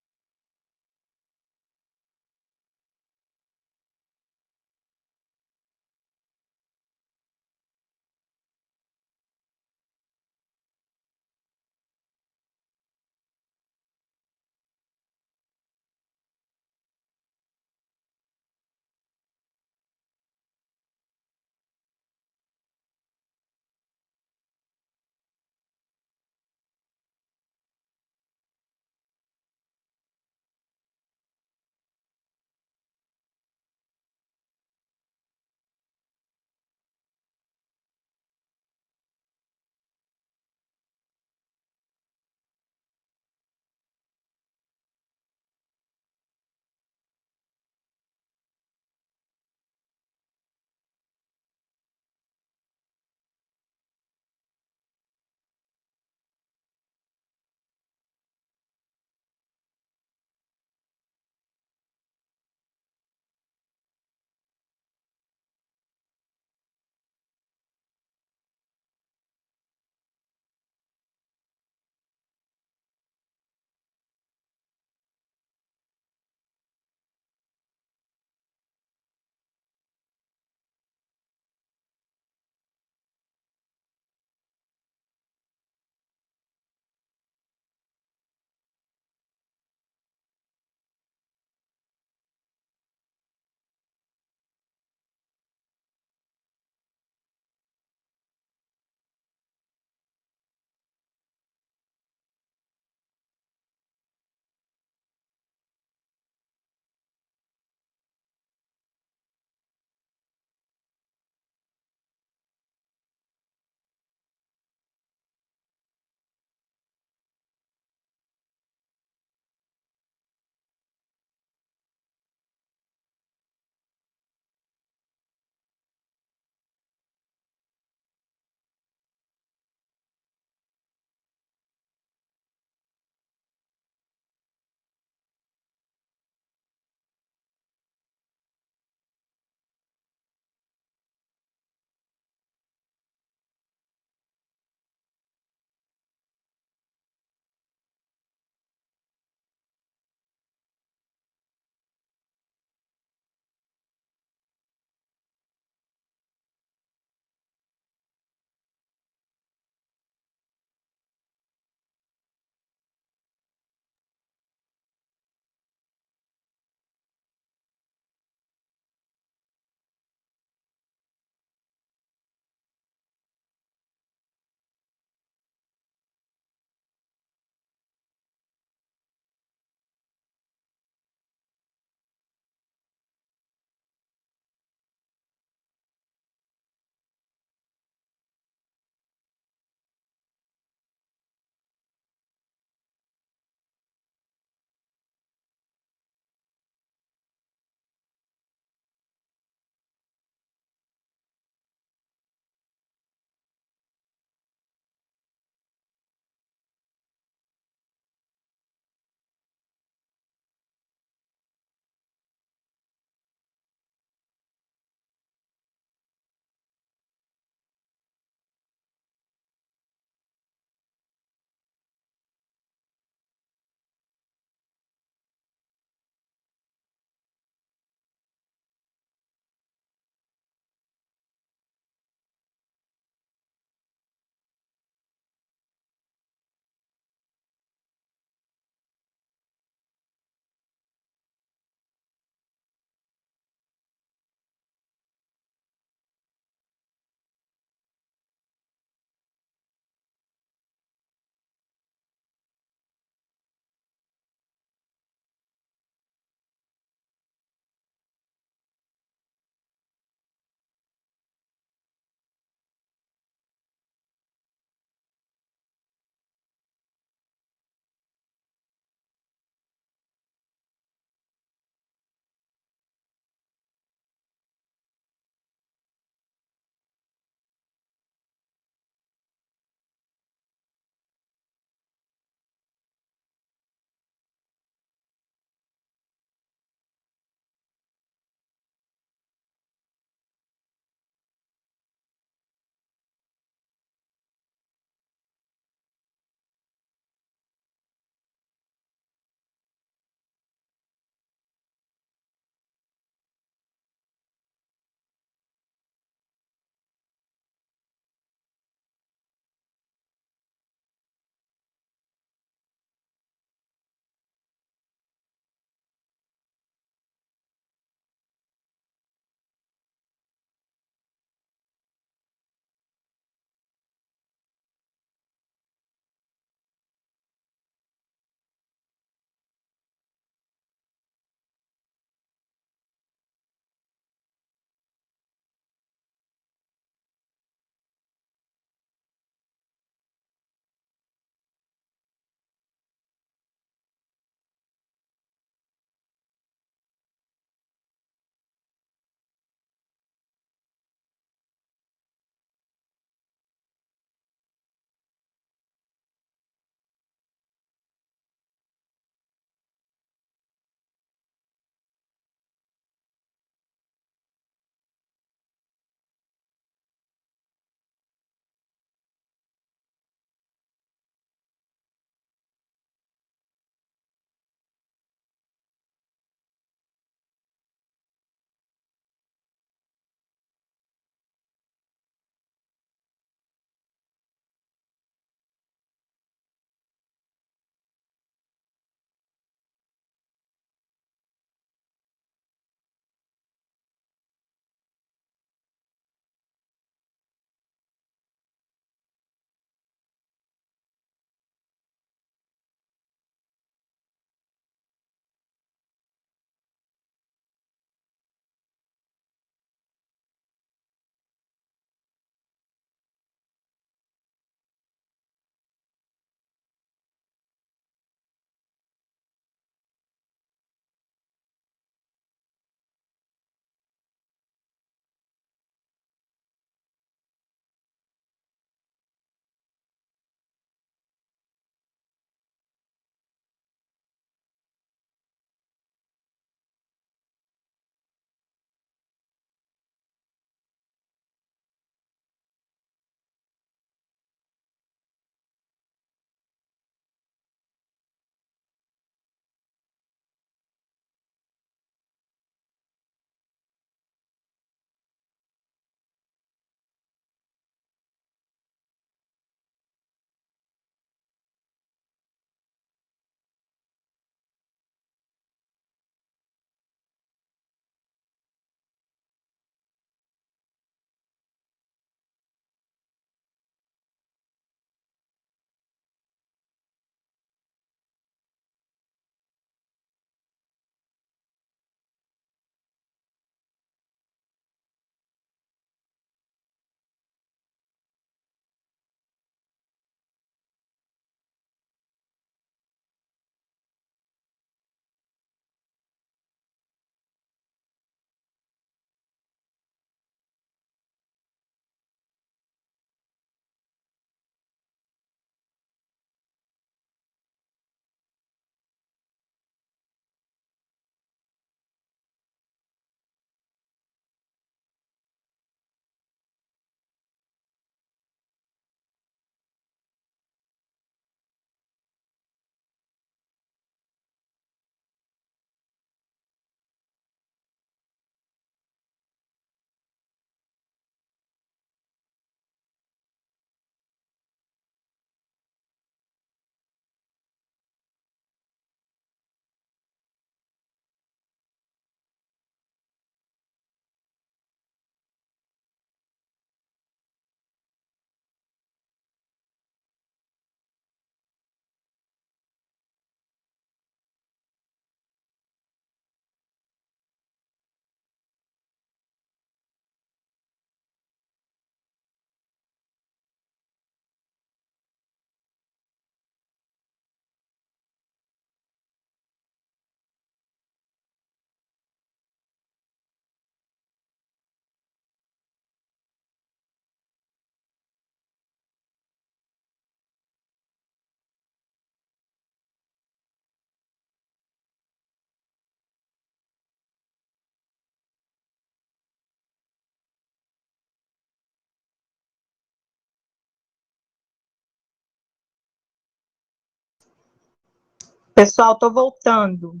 Pessoal, estou voltando.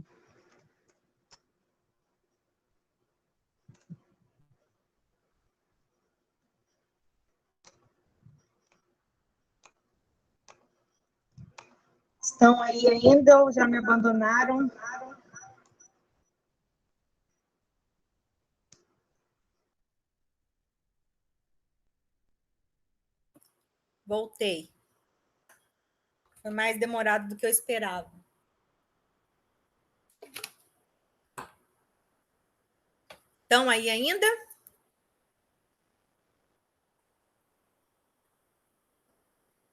Estão aí ainda ou já me abandonaram? Voltei. Foi mais demorado do que eu esperava. Estão aí ainda?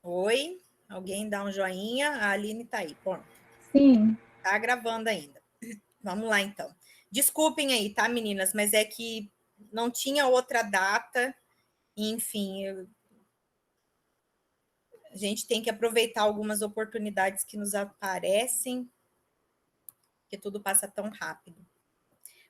Oi? Alguém dá um joinha? A Aline está aí. Pronto. Sim. Tá gravando ainda. Vamos lá, então. Desculpem aí, tá, meninas? Mas é que não tinha outra data. Enfim, a gente tem que aproveitar algumas oportunidades que nos aparecem, porque tudo passa tão rápido.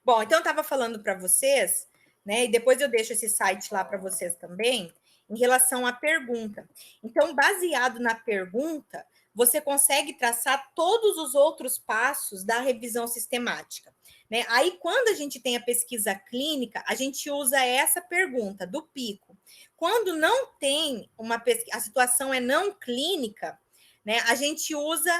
Bom, então eu estava falando para vocês, né? E depois eu deixo esse site lá para vocês também, em relação à pergunta. Então, baseado na pergunta, você consegue traçar todos os outros passos da revisão sistemática. Né? Aí, quando a gente tem a pesquisa clínica, a gente usa essa pergunta do pico. Quando não tem uma pesquisa, a situação é não clínica, né? A gente usa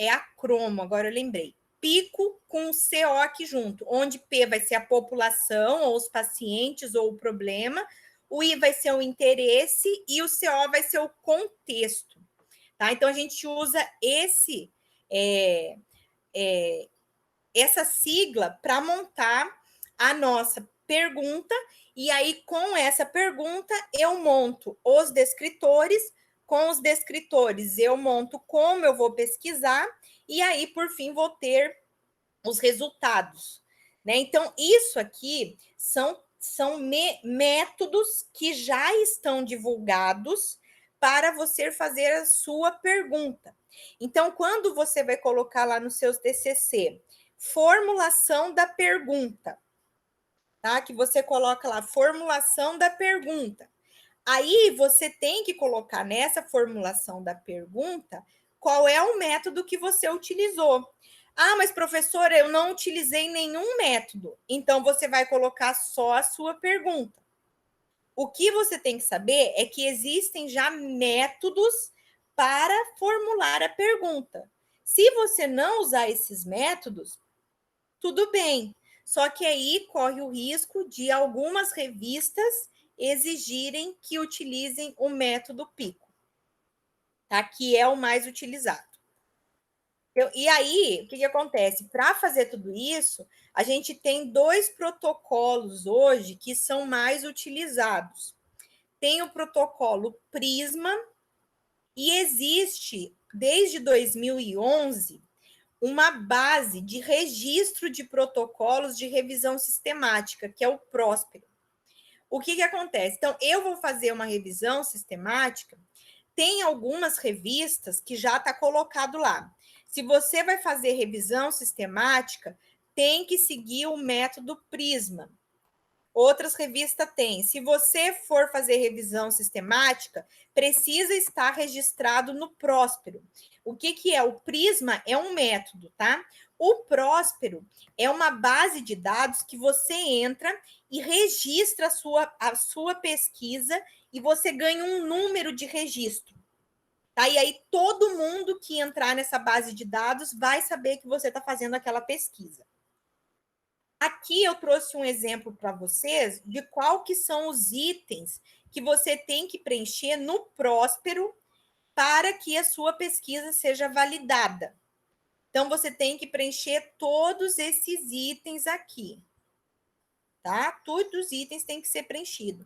a cromo, agora eu lembrei. Pico com o CO aqui junto, onde P vai ser a população, ou os pacientes, ou o problema, o I vai ser o interesse e o CO vai ser o contexto. Tá? Então, a gente usa essa sigla para montar a nossa pergunta, e aí, com essa pergunta, eu monto os descritores, com os descritores eu monto como eu vou pesquisar, e aí, por fim, vou ter os resultados. Né? Então, isso aqui são métodos que já estão divulgados para você fazer a sua pergunta. Então, quando você vai colocar lá no seu TCC, formulação da pergunta, tá? Que você coloca lá, formulação da pergunta. Aí você tem que colocar nessa formulação da pergunta qual é o método que você utilizou. Ah, mas professora, eu não utilizei nenhum método. Então você vai colocar só a sua pergunta. O que você tem que saber é que existem já métodos para formular a pergunta. Se você não usar esses métodos, tudo bem. Só que aí corre o risco de algumas revistas exigirem que utilizem o método Pico, tá? Que é o mais utilizado. E aí, o que acontece? Para fazer tudo isso, a gente tem 2 protocolos hoje que são mais utilizados. Tem o protocolo Prisma e existe, desde 2011, uma base de registro de protocolos de revisão sistemática, que é o Próspero. O que acontece? Então, eu vou fazer uma revisão sistemática, tem algumas revistas que já está colocado lá. Se você vai fazer revisão sistemática, tem que seguir o método Prisma. Outras revistas têm. Se você for fazer revisão sistemática, precisa estar registrado no Próspero. O que é? O Prisma é um método, tá? O Próspero é uma base de dados que você entra e registra a sua pesquisa e você ganha um número de registro. Tá? E aí todo mundo que entrar nessa base de dados vai saber que você está fazendo aquela pesquisa. Aqui eu trouxe um exemplo para vocês de qual que são os itens que você tem que preencher no Próspero para que a sua pesquisa seja validada. Então, você tem que preencher todos esses itens aqui, tá? Todos os itens têm que ser preenchidos.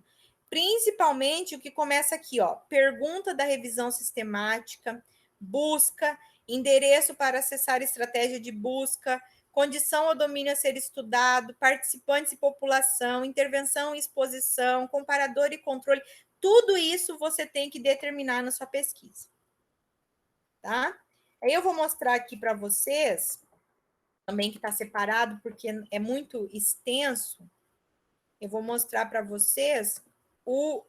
Principalmente o que começa aqui, ó, pergunta da revisão sistemática, busca, endereço para acessar estratégia de busca, condição ou domínio a ser estudado, participantes e população, intervenção e exposição, comparador e controle, tudo isso você tem que determinar na sua pesquisa, tá? Aí eu vou mostrar aqui para vocês, também que está separado, porque é muito extenso, eu vou mostrar para vocês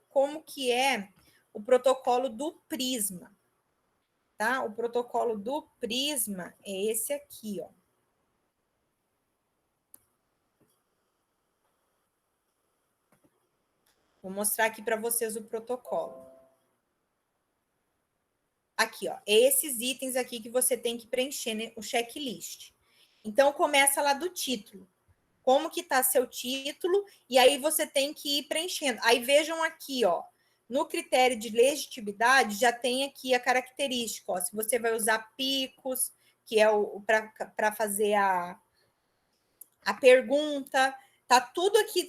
como que é o protocolo do Prisma. tá? O protocolo do Prisma é esse aqui, ó. Vou mostrar aqui para vocês o protocolo. Aqui, ó, esses itens aqui que você tem que preencher, né, o checklist. Então, começa lá do título. Como que tá seu título? E aí você tem que ir preenchendo. Aí vejam aqui, ó, no critério de legitimidade já tem aqui a característica, ó, se você vai usar picos, que é o para fazer a pergunta, tá tudo aqui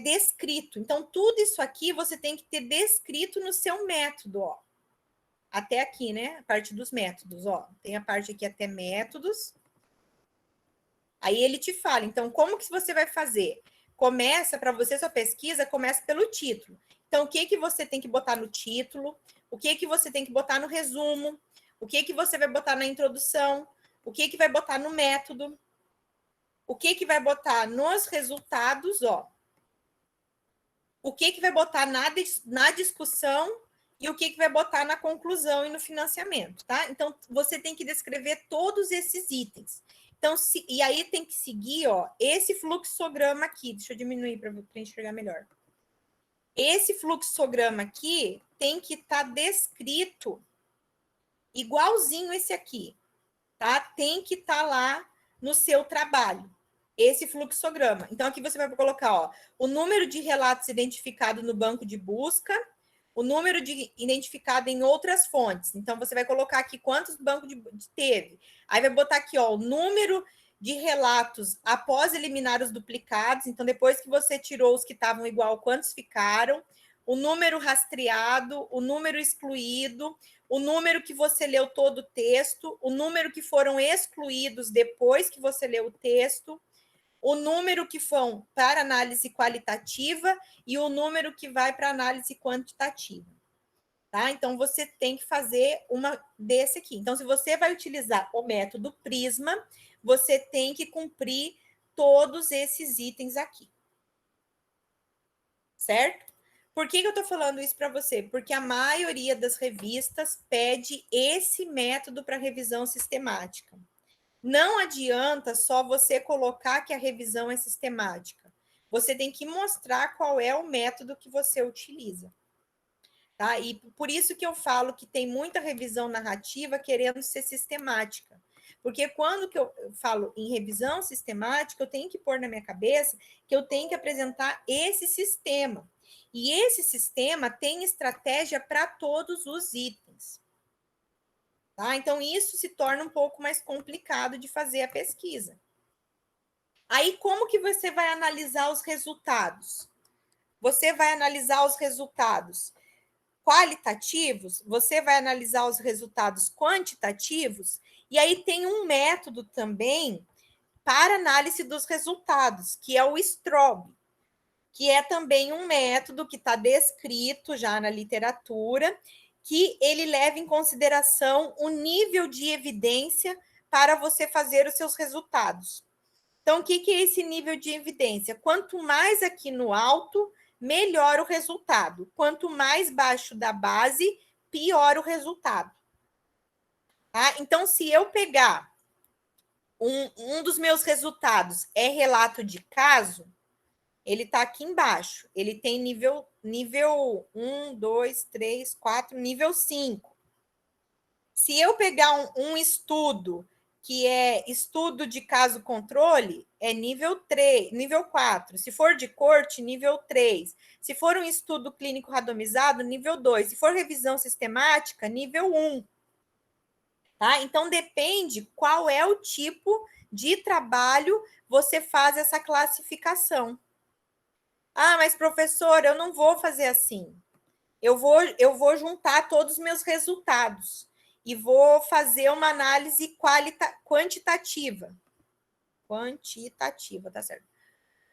descrito. Então, tudo isso aqui você tem que ter descrito no seu método, ó. Até aqui, né? A parte dos métodos, ó. Tem a parte aqui até métodos. Aí ele te fala, então, como que você vai fazer? Começa, para você, sua pesquisa, começa pelo título. Então, o que que você tem que botar no título? O que que você tem que botar no resumo? O que que você vai botar na introdução? O que que vai botar no método? O que que vai botar nos resultados, ó? O que que vai botar na discussão e o que que vai botar na conclusão e no financiamento, tá? Então, você tem que descrever todos esses itens. Então, e aí tem que seguir, ó, esse fluxograma aqui. Deixa eu diminuir para enxergar melhor. Esse fluxograma aqui tem que estar descrito igualzinho esse aqui, tá? Tem que estar lá no seu trabalho, esse fluxograma. Então, aqui você vai colocar, ó, o número de relatos identificados no banco de busca, o número de identificado em outras fontes. Então, você vai colocar aqui quantos bancos teve. Aí vai botar aqui, ó, o número de relatos após eliminar os duplicados. Então, depois que você tirou os que estavam igual, quantos ficaram? O número rastreado, o número excluído, o número que você leu todo o texto, o número que foram excluídos depois que você leu o texto, o número que vão para análise qualitativa e o número que vai para análise quantitativa. Tá? Então, você tem que fazer uma desse aqui. Então, se você vai utilizar o método Prisma, você tem que cumprir todos esses itens aqui. Certo? Por que eu estou falando isso para você? Porque a maioria das revistas pede esse método para revisão sistemática. Não adianta só você colocar que a revisão é sistemática. Você tem que mostrar qual é o método que você utiliza. Tá? E por isso que eu falo que tem muita revisão narrativa querendo ser sistemática. Porque quando que eu falo em revisão sistemática, eu tenho que pôr na minha cabeça que eu tenho que apresentar esse sistema. E esse sistema tem estratégia para todos os itens. Tá? Então, isso se torna um pouco mais complicado de fazer a pesquisa. Aí, como que você vai analisar os resultados? Você vai analisar os resultados qualitativos, você vai analisar os resultados quantitativos, e aí tem um método também para análise dos resultados, que é o STROB, que é também um método que está descrito já na literatura, que ele leva em consideração o nível de evidência para você fazer os seus resultados. Então, o que é esse nível de evidência? Quanto mais aqui no alto, melhor o resultado. Quanto mais baixo da base, pior o resultado. Tá? Então, se eu pegar um dos meus resultados é relato de caso, ele está aqui embaixo. Ele tem nível 1, 2, 3, 4, nível 5. Se eu pegar um estudo que é estudo de caso controle, é nível 3, nível 4. Se for de corte, nível 3. Se for um estudo clínico randomizado, nível 2. Se for revisão sistemática, nível 1. Tá? Então, depende qual é o tipo de trabalho você faz essa classificação. Ah, mas professor, eu não vou fazer assim. Eu vou juntar todos os meus resultados e vou fazer uma análise quantitativa. Quantitativa, tá certo?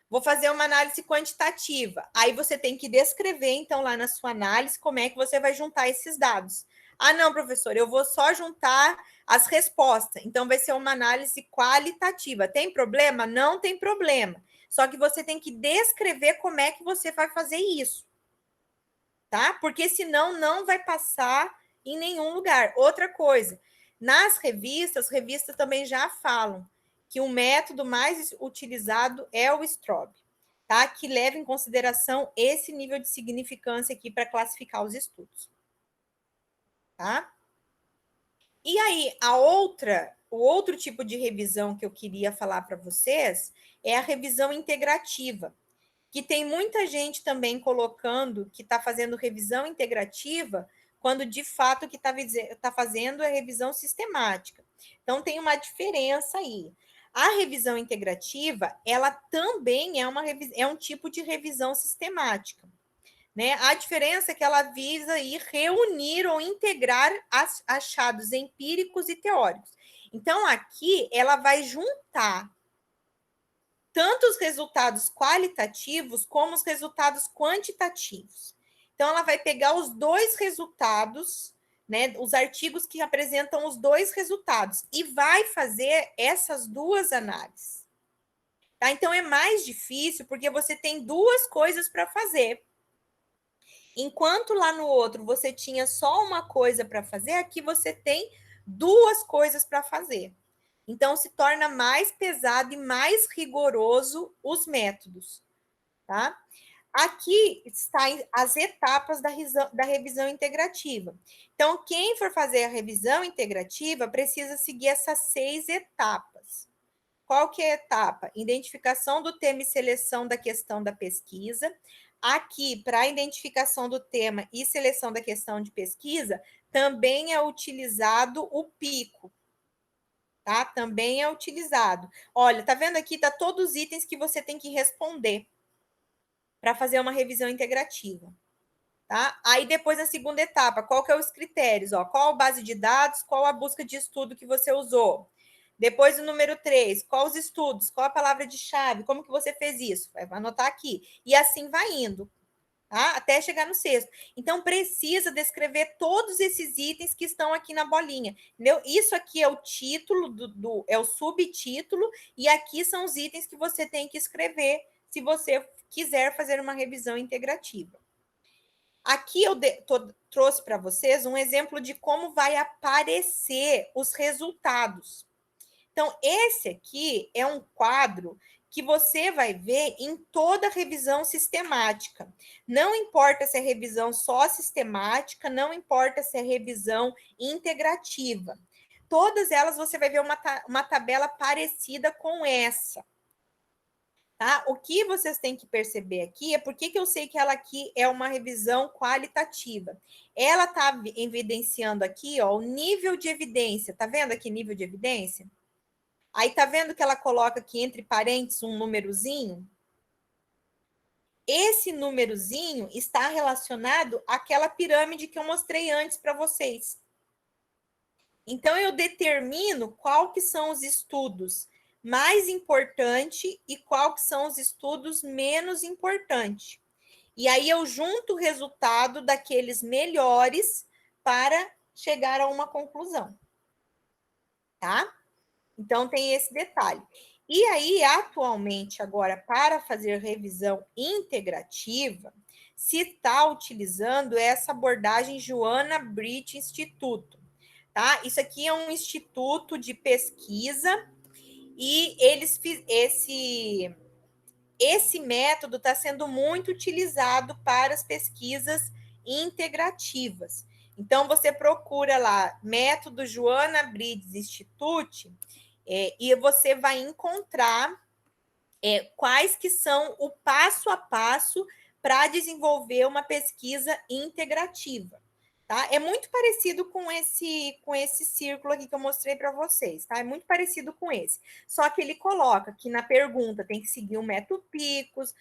Vou fazer uma análise quantitativa. Aí você tem que descrever, então, lá na sua análise, como é que você vai juntar esses dados. Ah, não, professor, eu vou só juntar as respostas. Então, vai ser uma análise qualitativa. Tem problema? Não tem problema. Só que você tem que descrever como é que você vai fazer isso. Tá? Porque senão não vai passar em nenhum lugar. Outra coisa, nas revistas também já falam que o método mais utilizado é o STROB, tá? Que leva em consideração esse nível de significância aqui para classificar os estudos. Tá? E aí, o outro tipo de revisão que eu queria falar para vocês é a revisão integrativa, que tem muita gente também colocando que está fazendo revisão integrativa, quando de fato o que está fazendo é revisão sistemática. Então, tem uma diferença aí. A revisão integrativa, ela também é um tipo de revisão sistemática. Né? A diferença é que ela visa aí reunir ou integrar achados empíricos e teóricos. Então, aqui, ela vai juntar tanto os resultados qualitativos como os resultados quantitativos. Então, ela vai pegar os dois resultados, né, os artigos que apresentam os dois resultados, e vai fazer essas duas análises. Tá? Então, é mais difícil, porque você tem duas coisas para fazer. Enquanto lá no outro você tinha só uma coisa para fazer, aqui você tem duas coisas para fazer. Então, se torna mais pesado e mais rigoroso os métodos. Tá? Aqui estão as etapas da revisão integrativa. Então, quem for fazer a revisão integrativa precisa seguir essas 6 etapas. Qual que é a etapa? Identificação do tema e seleção da questão da pesquisa. Aqui, para a identificação do tema e seleção da questão de pesquisa, também é utilizado o PICO. Tá? Também é utilizado. Olha, tá vendo aqui? Tá todos os itens que você tem que responder para fazer uma revisão integrativa. Tá? Aí, depois, na segunda etapa, qual que é os critérios? Ó, qual a base de dados, qual a busca de estudo que você usou? Depois, o número 3, qual os estudos, qual a palavra de chave, como que você fez isso? Vai anotar aqui. E assim vai indo, tá? Até chegar no 6º. Então, precisa descrever todos esses itens que estão aqui na bolinha. Entendeu? Isso aqui é o título, é o subtítulo, e aqui são os itens que você tem que escrever se você quiser fazer uma revisão integrativa. Aqui eu trouxe para vocês um exemplo de como vai aparecer os resultados. Então, esse aqui é um quadro que você vai ver em toda revisão sistemática. Não importa se é revisão só sistemática, não importa se é revisão integrativa. Todas elas você vai ver uma tabela parecida com essa. Tá? O que vocês têm que perceber aqui é por que eu sei que ela aqui é uma revisão qualitativa. Ela está evidenciando aqui, ó, o nível de evidência. Tá vendo aqui nível de evidência? Aí tá vendo que ela coloca aqui entre parênteses um númerozinho? Esse númerozinho está relacionado àquela pirâmide que eu mostrei antes para vocês. Então, eu determino qual que são os estudos mais importantes e qual que são os estudos menos importantes. E aí, eu junto o resultado daqueles melhores para chegar a uma conclusão. Tá? Então, tem esse detalhe. E aí, atualmente, agora, para fazer revisão integrativa, se está utilizando essa abordagem Joanna Bridge Instituto. Tá? Isso aqui é um instituto de pesquisa e esse método está sendo muito utilizado para as pesquisas integrativas. Então, você procura lá, método Joanna Bridge Institute, e você vai encontrar quais que são o passo a passo para desenvolver uma pesquisa integrativa. Tá? É muito parecido com esse círculo aqui que eu mostrei para vocês, tá? É muito parecido com esse. Só que ele coloca que na pergunta tem que seguir o método PICOS,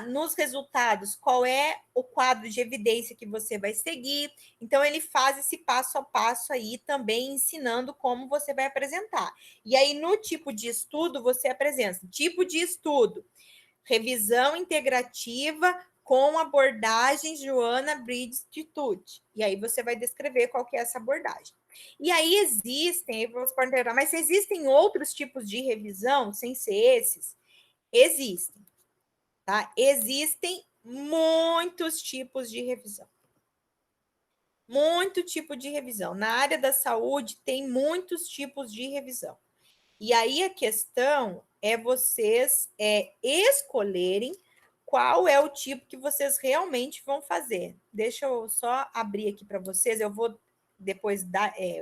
nos resultados, qual é o quadro de evidência que você vai seguir. Então, ele faz esse passo a passo aí também ensinando como você vai apresentar. E aí, no tipo de estudo, você apresenta tipo de estudo, revisão integrativa com abordagem Joanna Bridge Institute. E aí você vai descrever qual que é essa abordagem. E aí existem, você pode perguntar, mas existem outros tipos de revisão sem ser esses? Existem. Tá? Existem muitos tipos de revisão. Muito tipo de revisão. Na área da saúde, tem muitos tipos de revisão. E aí a questão é vocês escolherem qual é o tipo que vocês realmente vão fazer. Deixa eu só abrir aqui para vocês, eu vou depois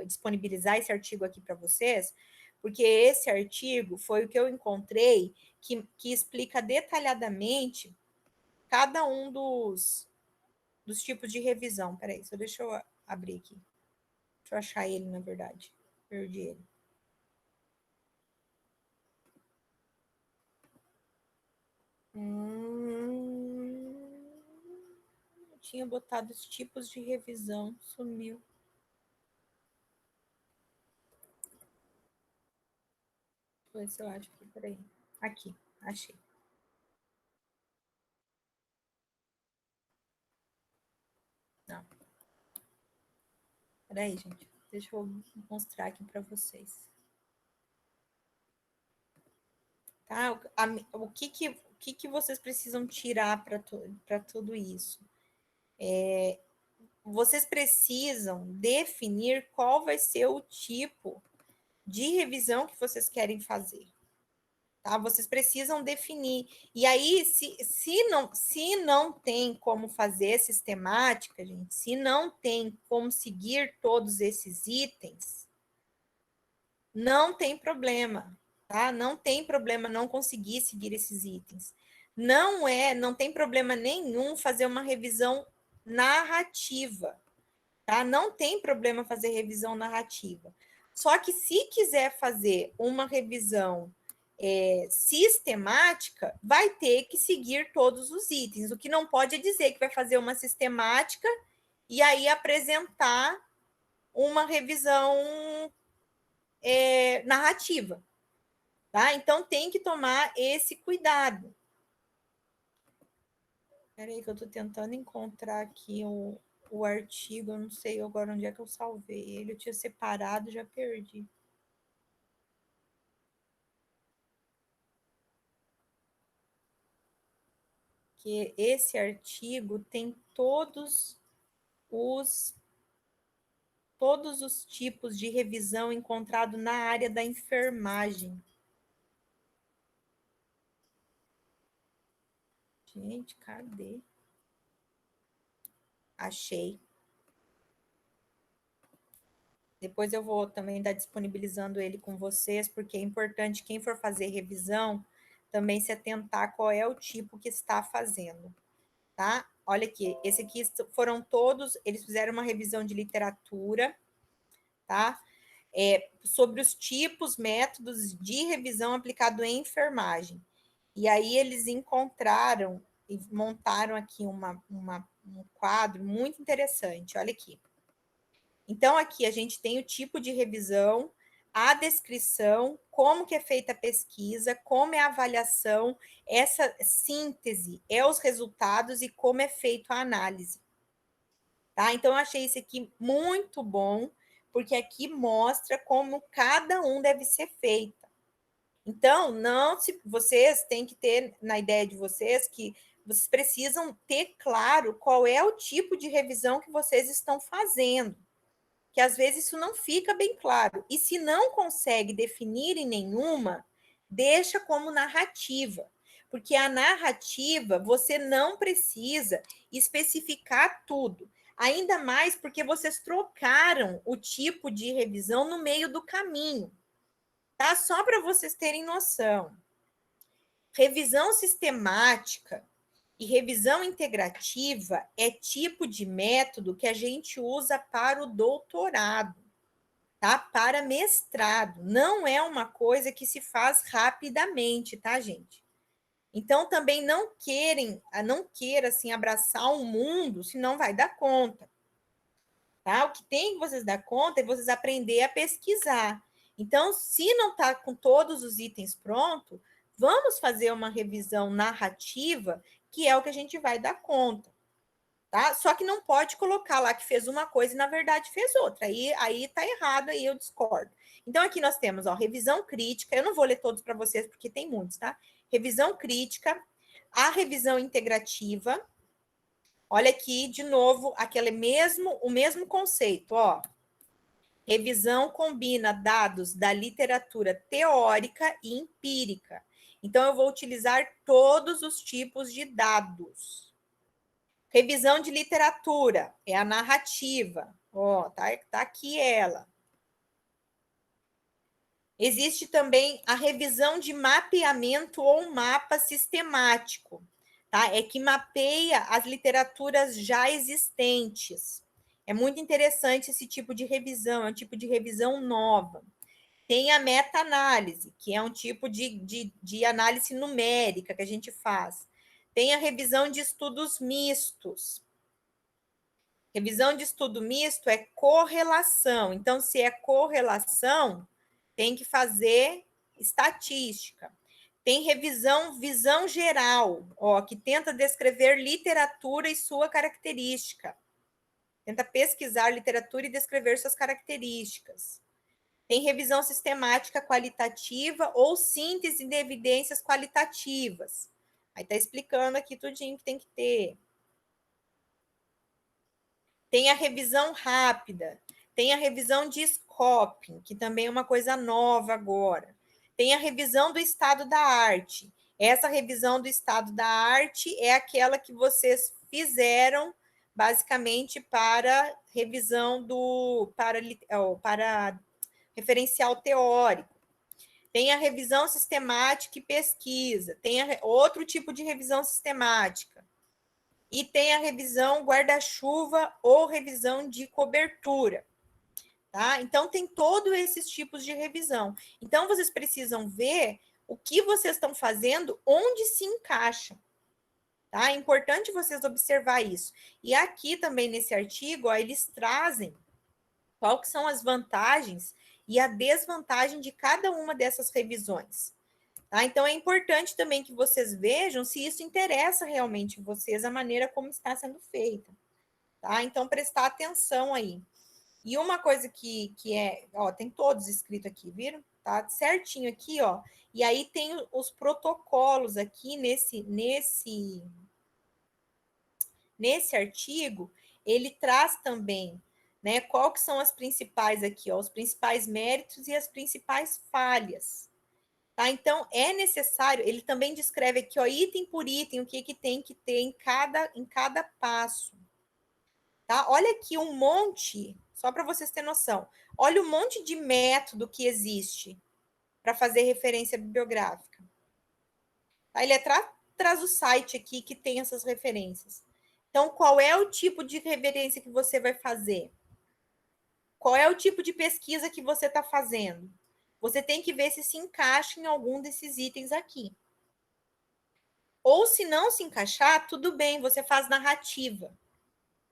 disponibilizar esse artigo aqui para vocês, porque esse artigo foi o que eu encontrei que explica detalhadamente cada um dos tipos de revisão. Peraí, só deixa eu abrir aqui. Deixa eu achar ele, na verdade. Perdi ele. Eu tinha botado os tipos de revisão, sumiu. Deixa eu ver se eu acho aqui, peraí. Aqui, achei. Não. Peraí, gente. Deixa eu mostrar aqui para vocês. Tá? O que vocês precisam tirar para tudo isso? Vocês precisam definir qual vai ser o tipo de revisão que vocês querem fazer. Tá? Vocês precisam definir. E aí, se não tem como fazer sistemática, gente, se não tem como seguir todos esses itens, não tem problema, tá? Não tem problema não conseguir seguir esses itens. Não tem problema nenhum fazer uma revisão narrativa, tá? Não tem problema fazer revisão narrativa. Só que se quiser fazer uma revisão sistemática, vai ter que seguir todos os itens. O que não pode é dizer que vai fazer uma sistemática e aí apresentar uma revisão narrativa. Tá? Então, tem que tomar esse cuidado. Espera aí que eu estou tentando encontrar aqui o artigo, eu não sei agora onde é que eu salvei ele, eu tinha separado, já perdi. Que esse artigo tem todos os tipos de revisão encontrado na área da enfermagem. Gente, cadê? Achei. Depois eu vou também estar disponibilizando ele com vocês, porque é importante quem for fazer revisão também se atentar qual é o tipo que está fazendo, tá? Olha aqui, esse aqui foram todos, eles fizeram uma revisão de literatura, tá? Sobre os tipos, métodos de revisão aplicado em enfermagem. E aí eles encontraram e montaram aqui um quadro muito interessante, olha aqui. Então, aqui a gente tem o tipo de revisão, a descrição, como que é feita a pesquisa, como é a avaliação, essa síntese é os resultados e como é feita a análise. Tá? Então, eu achei isso aqui muito bom, porque aqui mostra como cada um deve ser feito. Então, vocês têm que ter na ideia de vocês que vocês precisam ter claro qual é o tipo de revisão que vocês estão fazendo, que às vezes isso não fica bem claro. E se não consegue definir em nenhuma, deixa como narrativa, porque a narrativa você não precisa especificar tudo, ainda mais porque vocês trocaram o tipo de revisão no meio do caminho. Tá? Só para vocês terem noção. Revisão sistemática e revisão integrativa é tipo de método que a gente usa para o doutorado, tá? Para mestrado. Não é uma coisa que se faz rapidamente, tá, gente? Então, também não queira assim, abraçar um mundo, senão vai dar conta. Tá? O que tem que vocês dar conta é vocês aprender a pesquisar. Então, se não está com todos os itens prontos, vamos fazer uma revisão narrativa, que é o que a gente vai dar conta. Tá? Só que não pode colocar lá que fez uma coisa e, na verdade, fez outra. Aí tá errado, aí eu discordo. Então, aqui nós temos, ó, revisão crítica. Eu não vou ler todos para vocês, porque tem muitos, tá? Revisão crítica, a revisão integrativa. Olha aqui, de novo, o mesmo conceito, ó. Revisão combina dados da literatura teórica e empírica. Então, eu vou utilizar todos os tipos de dados. Revisão de literatura é a narrativa. Ó, tá aqui ela. Existe também a revisão de mapeamento ou mapa sistemático, tá? É que mapeia as literaturas já existentes. É muito interessante esse tipo de revisão, é um tipo de revisão nova. Tem a meta-análise, que é um tipo de análise numérica que a gente faz. Tem a revisão de estudos mistos. Revisão de estudo misto é correlação. Então, se é correlação, tem que fazer estatística. Tem visão geral, ó, que tenta descrever literatura e sua característica. Tenta pesquisar literatura e descrever suas características. Tem revisão sistemática qualitativa ou síntese de evidências qualitativas. Aí está explicando aqui tudinho que tem que ter. Tem a revisão rápida. Tem a revisão de scoping, que também é uma coisa nova agora. Tem a revisão do estado da arte. Essa revisão do estado da arte é aquela que vocês fizeram basicamente para revisão para referencial teórico. Tem a revisão sistemática e pesquisa. Tem outro tipo de revisão sistemática. E tem a revisão guarda-chuva ou revisão de cobertura. Tá? Então, tem todos esses tipos de revisão. Então, vocês precisam ver o que vocês estão fazendo, onde se encaixa. Tá? É importante vocês observar isso. E aqui também, nesse artigo, ó, eles trazem quais são as vantagens e a desvantagem de cada uma dessas revisões. Tá? Então, é importante também que vocês vejam se isso interessa realmente vocês, a maneira como está sendo feita. Tá? Então, prestar atenção aí. E uma coisa que é, ó, tem todos escritos aqui, viram? Tá certinho aqui, ó. E aí tem os protocolos aqui nesse artigo, ele traz também, né, qual que são as principais aqui, ó, os principais méritos e as principais falhas. Tá? Então, é necessário, ele também descreve aqui, ó, item por item, o que tem que ter em cada passo. Tá? Olha aqui um monte, só para vocês terem noção, olha um monte de método que existe para fazer referência bibliográfica. Tá? Ele traz o site aqui que tem essas referências. Então, qual é o tipo de referência que você vai fazer? Qual é o tipo de pesquisa que você está fazendo? Você tem que ver se encaixa em algum desses itens aqui. Ou se não se encaixar, tudo bem, você faz narrativa.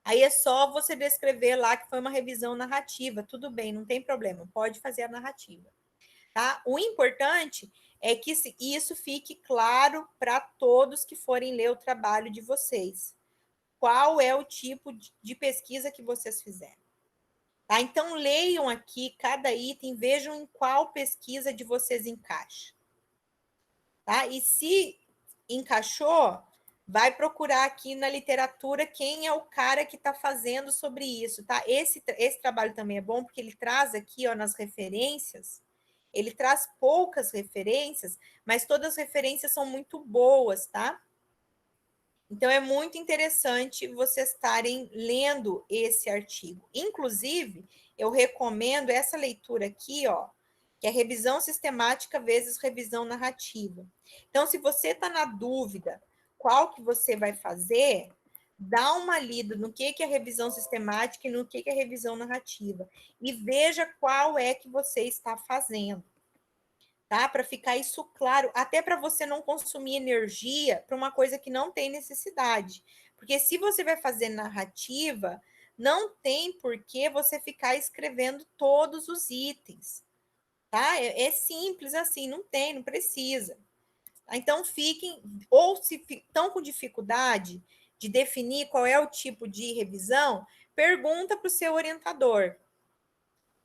Aí é só você descrever lá que foi uma revisão narrativa, tudo bem, não tem problema, pode fazer a narrativa. Tá? O importante é que isso fique claro para todos que forem ler o trabalho de vocês. Qual é o tipo de pesquisa que vocês fizeram. Tá? Então, leiam aqui cada item, vejam em qual pesquisa de vocês encaixa. Tá? E se encaixou, vai procurar aqui na literatura quem é o cara que está fazendo sobre isso. Tá? Esse trabalho também é bom, porque ele traz aqui, ó, nas referências, ele traz poucas referências, mas todas as referências são muito boas, tá? Então, é muito interessante vocês estarem lendo esse artigo. Inclusive, eu recomendo essa leitura aqui, ó, que é revisão sistemática vezes revisão narrativa. Então, se você está na dúvida qual que você vai fazer, dá uma lida no que é revisão sistemática e no que é revisão narrativa. E veja qual é que você está fazendo. Tá? Para ficar isso claro, até para você não consumir energia para uma coisa que não tem necessidade. Porque se você vai fazer narrativa, não tem por que você ficar escrevendo todos os itens. Tá? É simples assim, não precisa. Então, fiquem, ou se estão com dificuldade de definir qual é o tipo de revisão, pergunta para o seu orientador.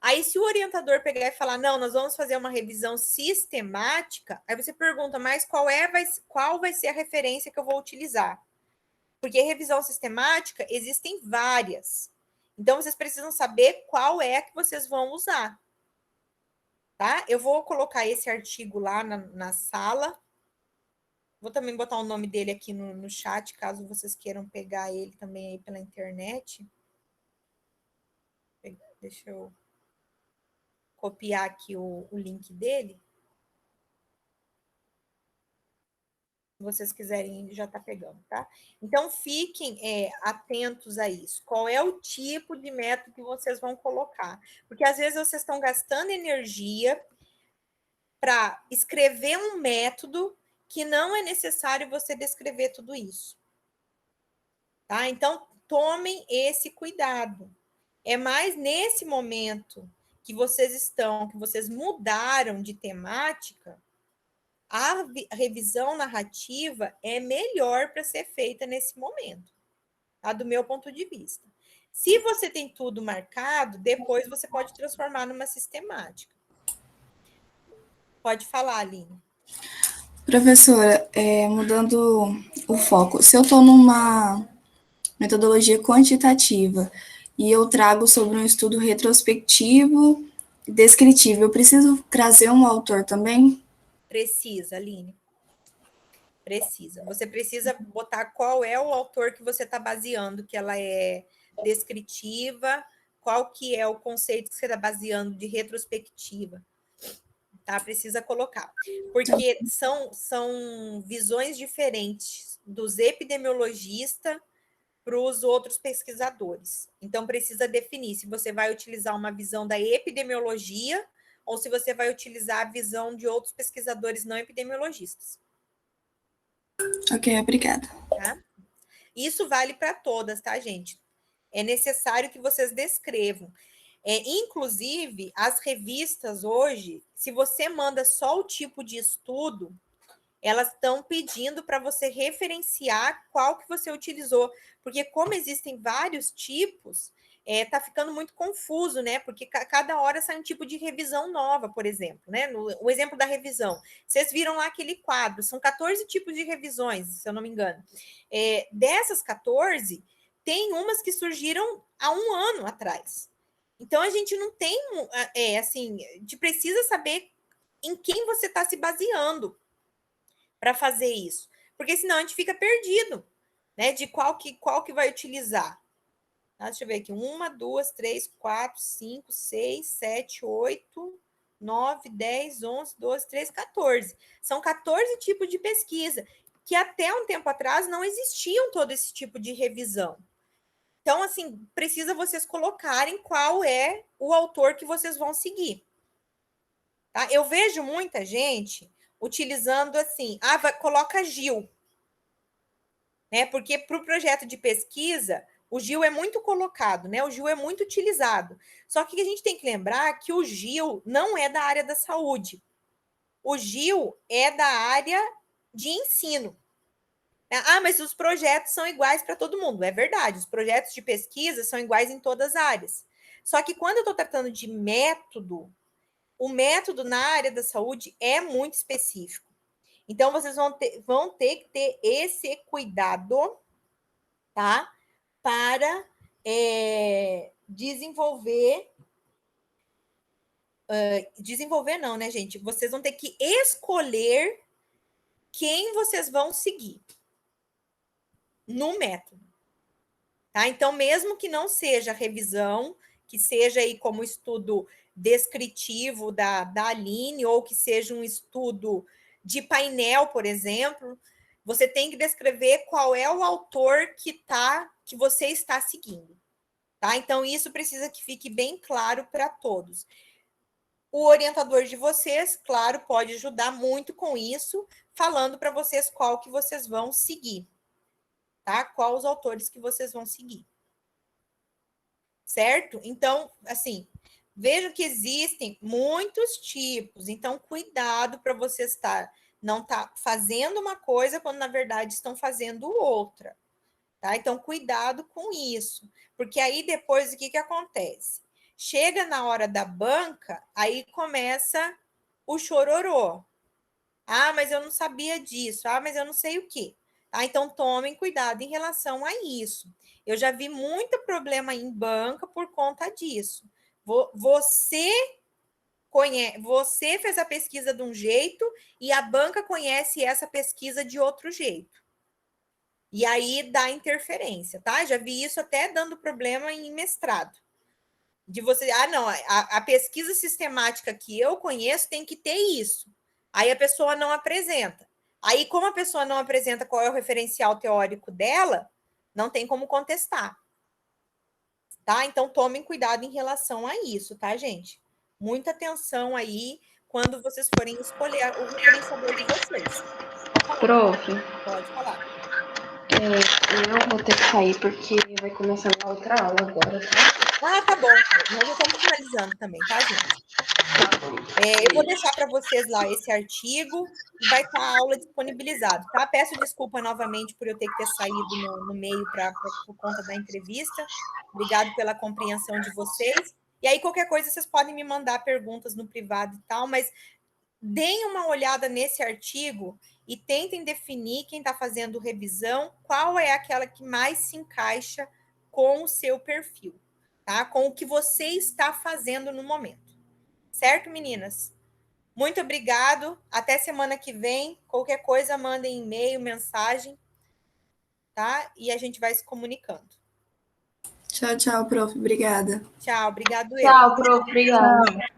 Aí, se o orientador pegar e falar, não, nós vamos fazer uma revisão sistemática, aí você pergunta, mas qual vai ser a referência que eu vou utilizar? Porque revisão sistemática existem várias. Então, vocês precisam saber qual é a que vocês vão usar. Tá? Eu vou colocar esse artigo lá na sala. Vou também botar o nome dele aqui no chat, caso vocês queiram pegar ele também aí pela internet. Deixa eu copiar aqui o link dele. Se vocês quiserem, já está pegando, tá? Então, fiquem atentos a isso. Qual é o tipo de método que vocês vão colocar? Porque, às vezes, vocês estão gastando energia para escrever um método que não é necessário você descrever tudo isso. Tá? Então, tomem esse cuidado. É mais nesse momento que vocês mudaram de temática, a revisão narrativa é melhor para ser feita nesse momento, tá? Do meu ponto de vista. Se você tem tudo marcado, depois você pode transformar numa sistemática. Pode falar, Aline. Professora, mudando o foco, se eu estou numa metodologia quantitativa e eu trago sobre um estudo retrospectivo, descritivo, eu preciso trazer um autor também? Precisa, Aline. Precisa. Você precisa botar qual é o autor que você está baseando, que ela é descritiva, qual que é o conceito que você está baseando de retrospectiva. Tá? Precisa colocar. Porque são visões diferentes dos epidemiologistas para os outros pesquisadores. Então, precisa definir se você vai utilizar uma visão da epidemiologia ou se você vai utilizar a visão de outros pesquisadores não epidemiologistas. Ok, obrigada. Tá? Isso vale para todas, tá, gente? É necessário que vocês descrevam. Inclusive, as revistas hoje, se você manda só o tipo de estudo, elas estão pedindo para você referenciar qual que você utilizou, porque como existem vários tipos, tá ficando muito confuso, né? Porque cada hora sai um tipo de revisão nova, por exemplo, né? O exemplo da revisão. Vocês viram lá aquele quadro, são 14 tipos de revisões, se eu não me engano. Dessas 14, tem umas que surgiram há um ano atrás. Então, a gente não tem, assim, a gente precisa saber em quem você está se baseando para fazer isso. Porque senão a gente fica perdido, né? De qual que vai utilizar. Tá? Deixa eu ver aqui. 1, 2, 3, 4, 5, 6, 7, 8, 9, 10, 11, 12, 13, 14. São 14 tipos de pesquisa, que até um tempo atrás não existiam todo esse tipo de revisão. Então, assim, precisa vocês colocarem qual é o autor que vocês vão seguir. Tá? Eu vejo muita gente utilizando assim, coloca Gil. Né? Porque para o projeto de pesquisa, o Gil é muito colocado, né? O Gil é muito utilizado. Só que a gente tem que lembrar que o Gil não é da área da saúde. O Gil é da área de ensino. Mas os projetos são iguais para todo mundo. É verdade, os projetos de pesquisa são iguais em todas as áreas. Só que quando eu estou tratando de método, o método na área da saúde é muito específico. Então, vocês vão ter que ter esse cuidado, tá? Para desenvolver... desenvolver não, né, gente? Vocês vão ter que escolher quem vocês vão seguir no método. Tá? Então, mesmo que não seja revisão, que seja aí como estudo descritivo da Aline, ou que seja um estudo de painel, por exemplo, você tem que descrever qual é o autor que você está seguindo. Tá? Então, isso precisa que fique bem claro para todos. O orientador de vocês, claro, pode ajudar muito com isso, falando para vocês qual que vocês vão seguir. Tá? Qual os autores que vocês vão seguir. Certo? Então, assim, vejam que existem muitos tipos. Então, cuidado para vocês não estar fazendo uma coisa quando, na verdade, estão fazendo outra. Tá? Então, cuidado com isso. Porque aí, depois, o que acontece? Chega na hora da banca, aí começa o chororô. Mas eu não sabia disso. Mas eu não sei o quê. Tá? Então, tomem cuidado em relação a isso. Eu já vi muito problema em banca por conta disso. Você fez a pesquisa de um jeito e a banca conhece essa pesquisa de outro jeito. E aí dá interferência, tá? Já vi isso até dando problema em mestrado. De você, não, a pesquisa sistemática que eu conheço tem que ter isso. Aí a pessoa não apresenta. Aí, como a pessoa não apresenta qual é o referencial teórico dela, não tem como contestar. Tá? Então, tomem cuidado em relação a isso, tá, gente? Muita atenção aí quando vocês forem escolher o referenciador de vocês. Prof, Pode falar. eu vou ter que sair porque vai começar uma outra aula agora, tá? Tá bom. Nós já estamos finalizando também, tá, gente? Eu vou deixar para vocês lá esse artigo e vai estar a aula disponibilizado, tá? Peço desculpa novamente por eu ter que ter saído no meio por conta da entrevista. Obrigado pela compreensão de vocês. E aí, qualquer coisa, vocês podem me mandar perguntas no privado e tal, mas deem uma olhada nesse artigo e tentem definir, quem está fazendo revisão, qual é aquela que mais se encaixa com o seu perfil, tá? Com o que você está fazendo no momento. Certo, meninas? Muito obrigado. Até semana que vem. Qualquer coisa, mandem e-mail, mensagem, tá? E a gente vai se comunicando. Tchau, tchau, prof. Obrigada. Tchau, obrigado eu. Tchau, prof. Obrigada.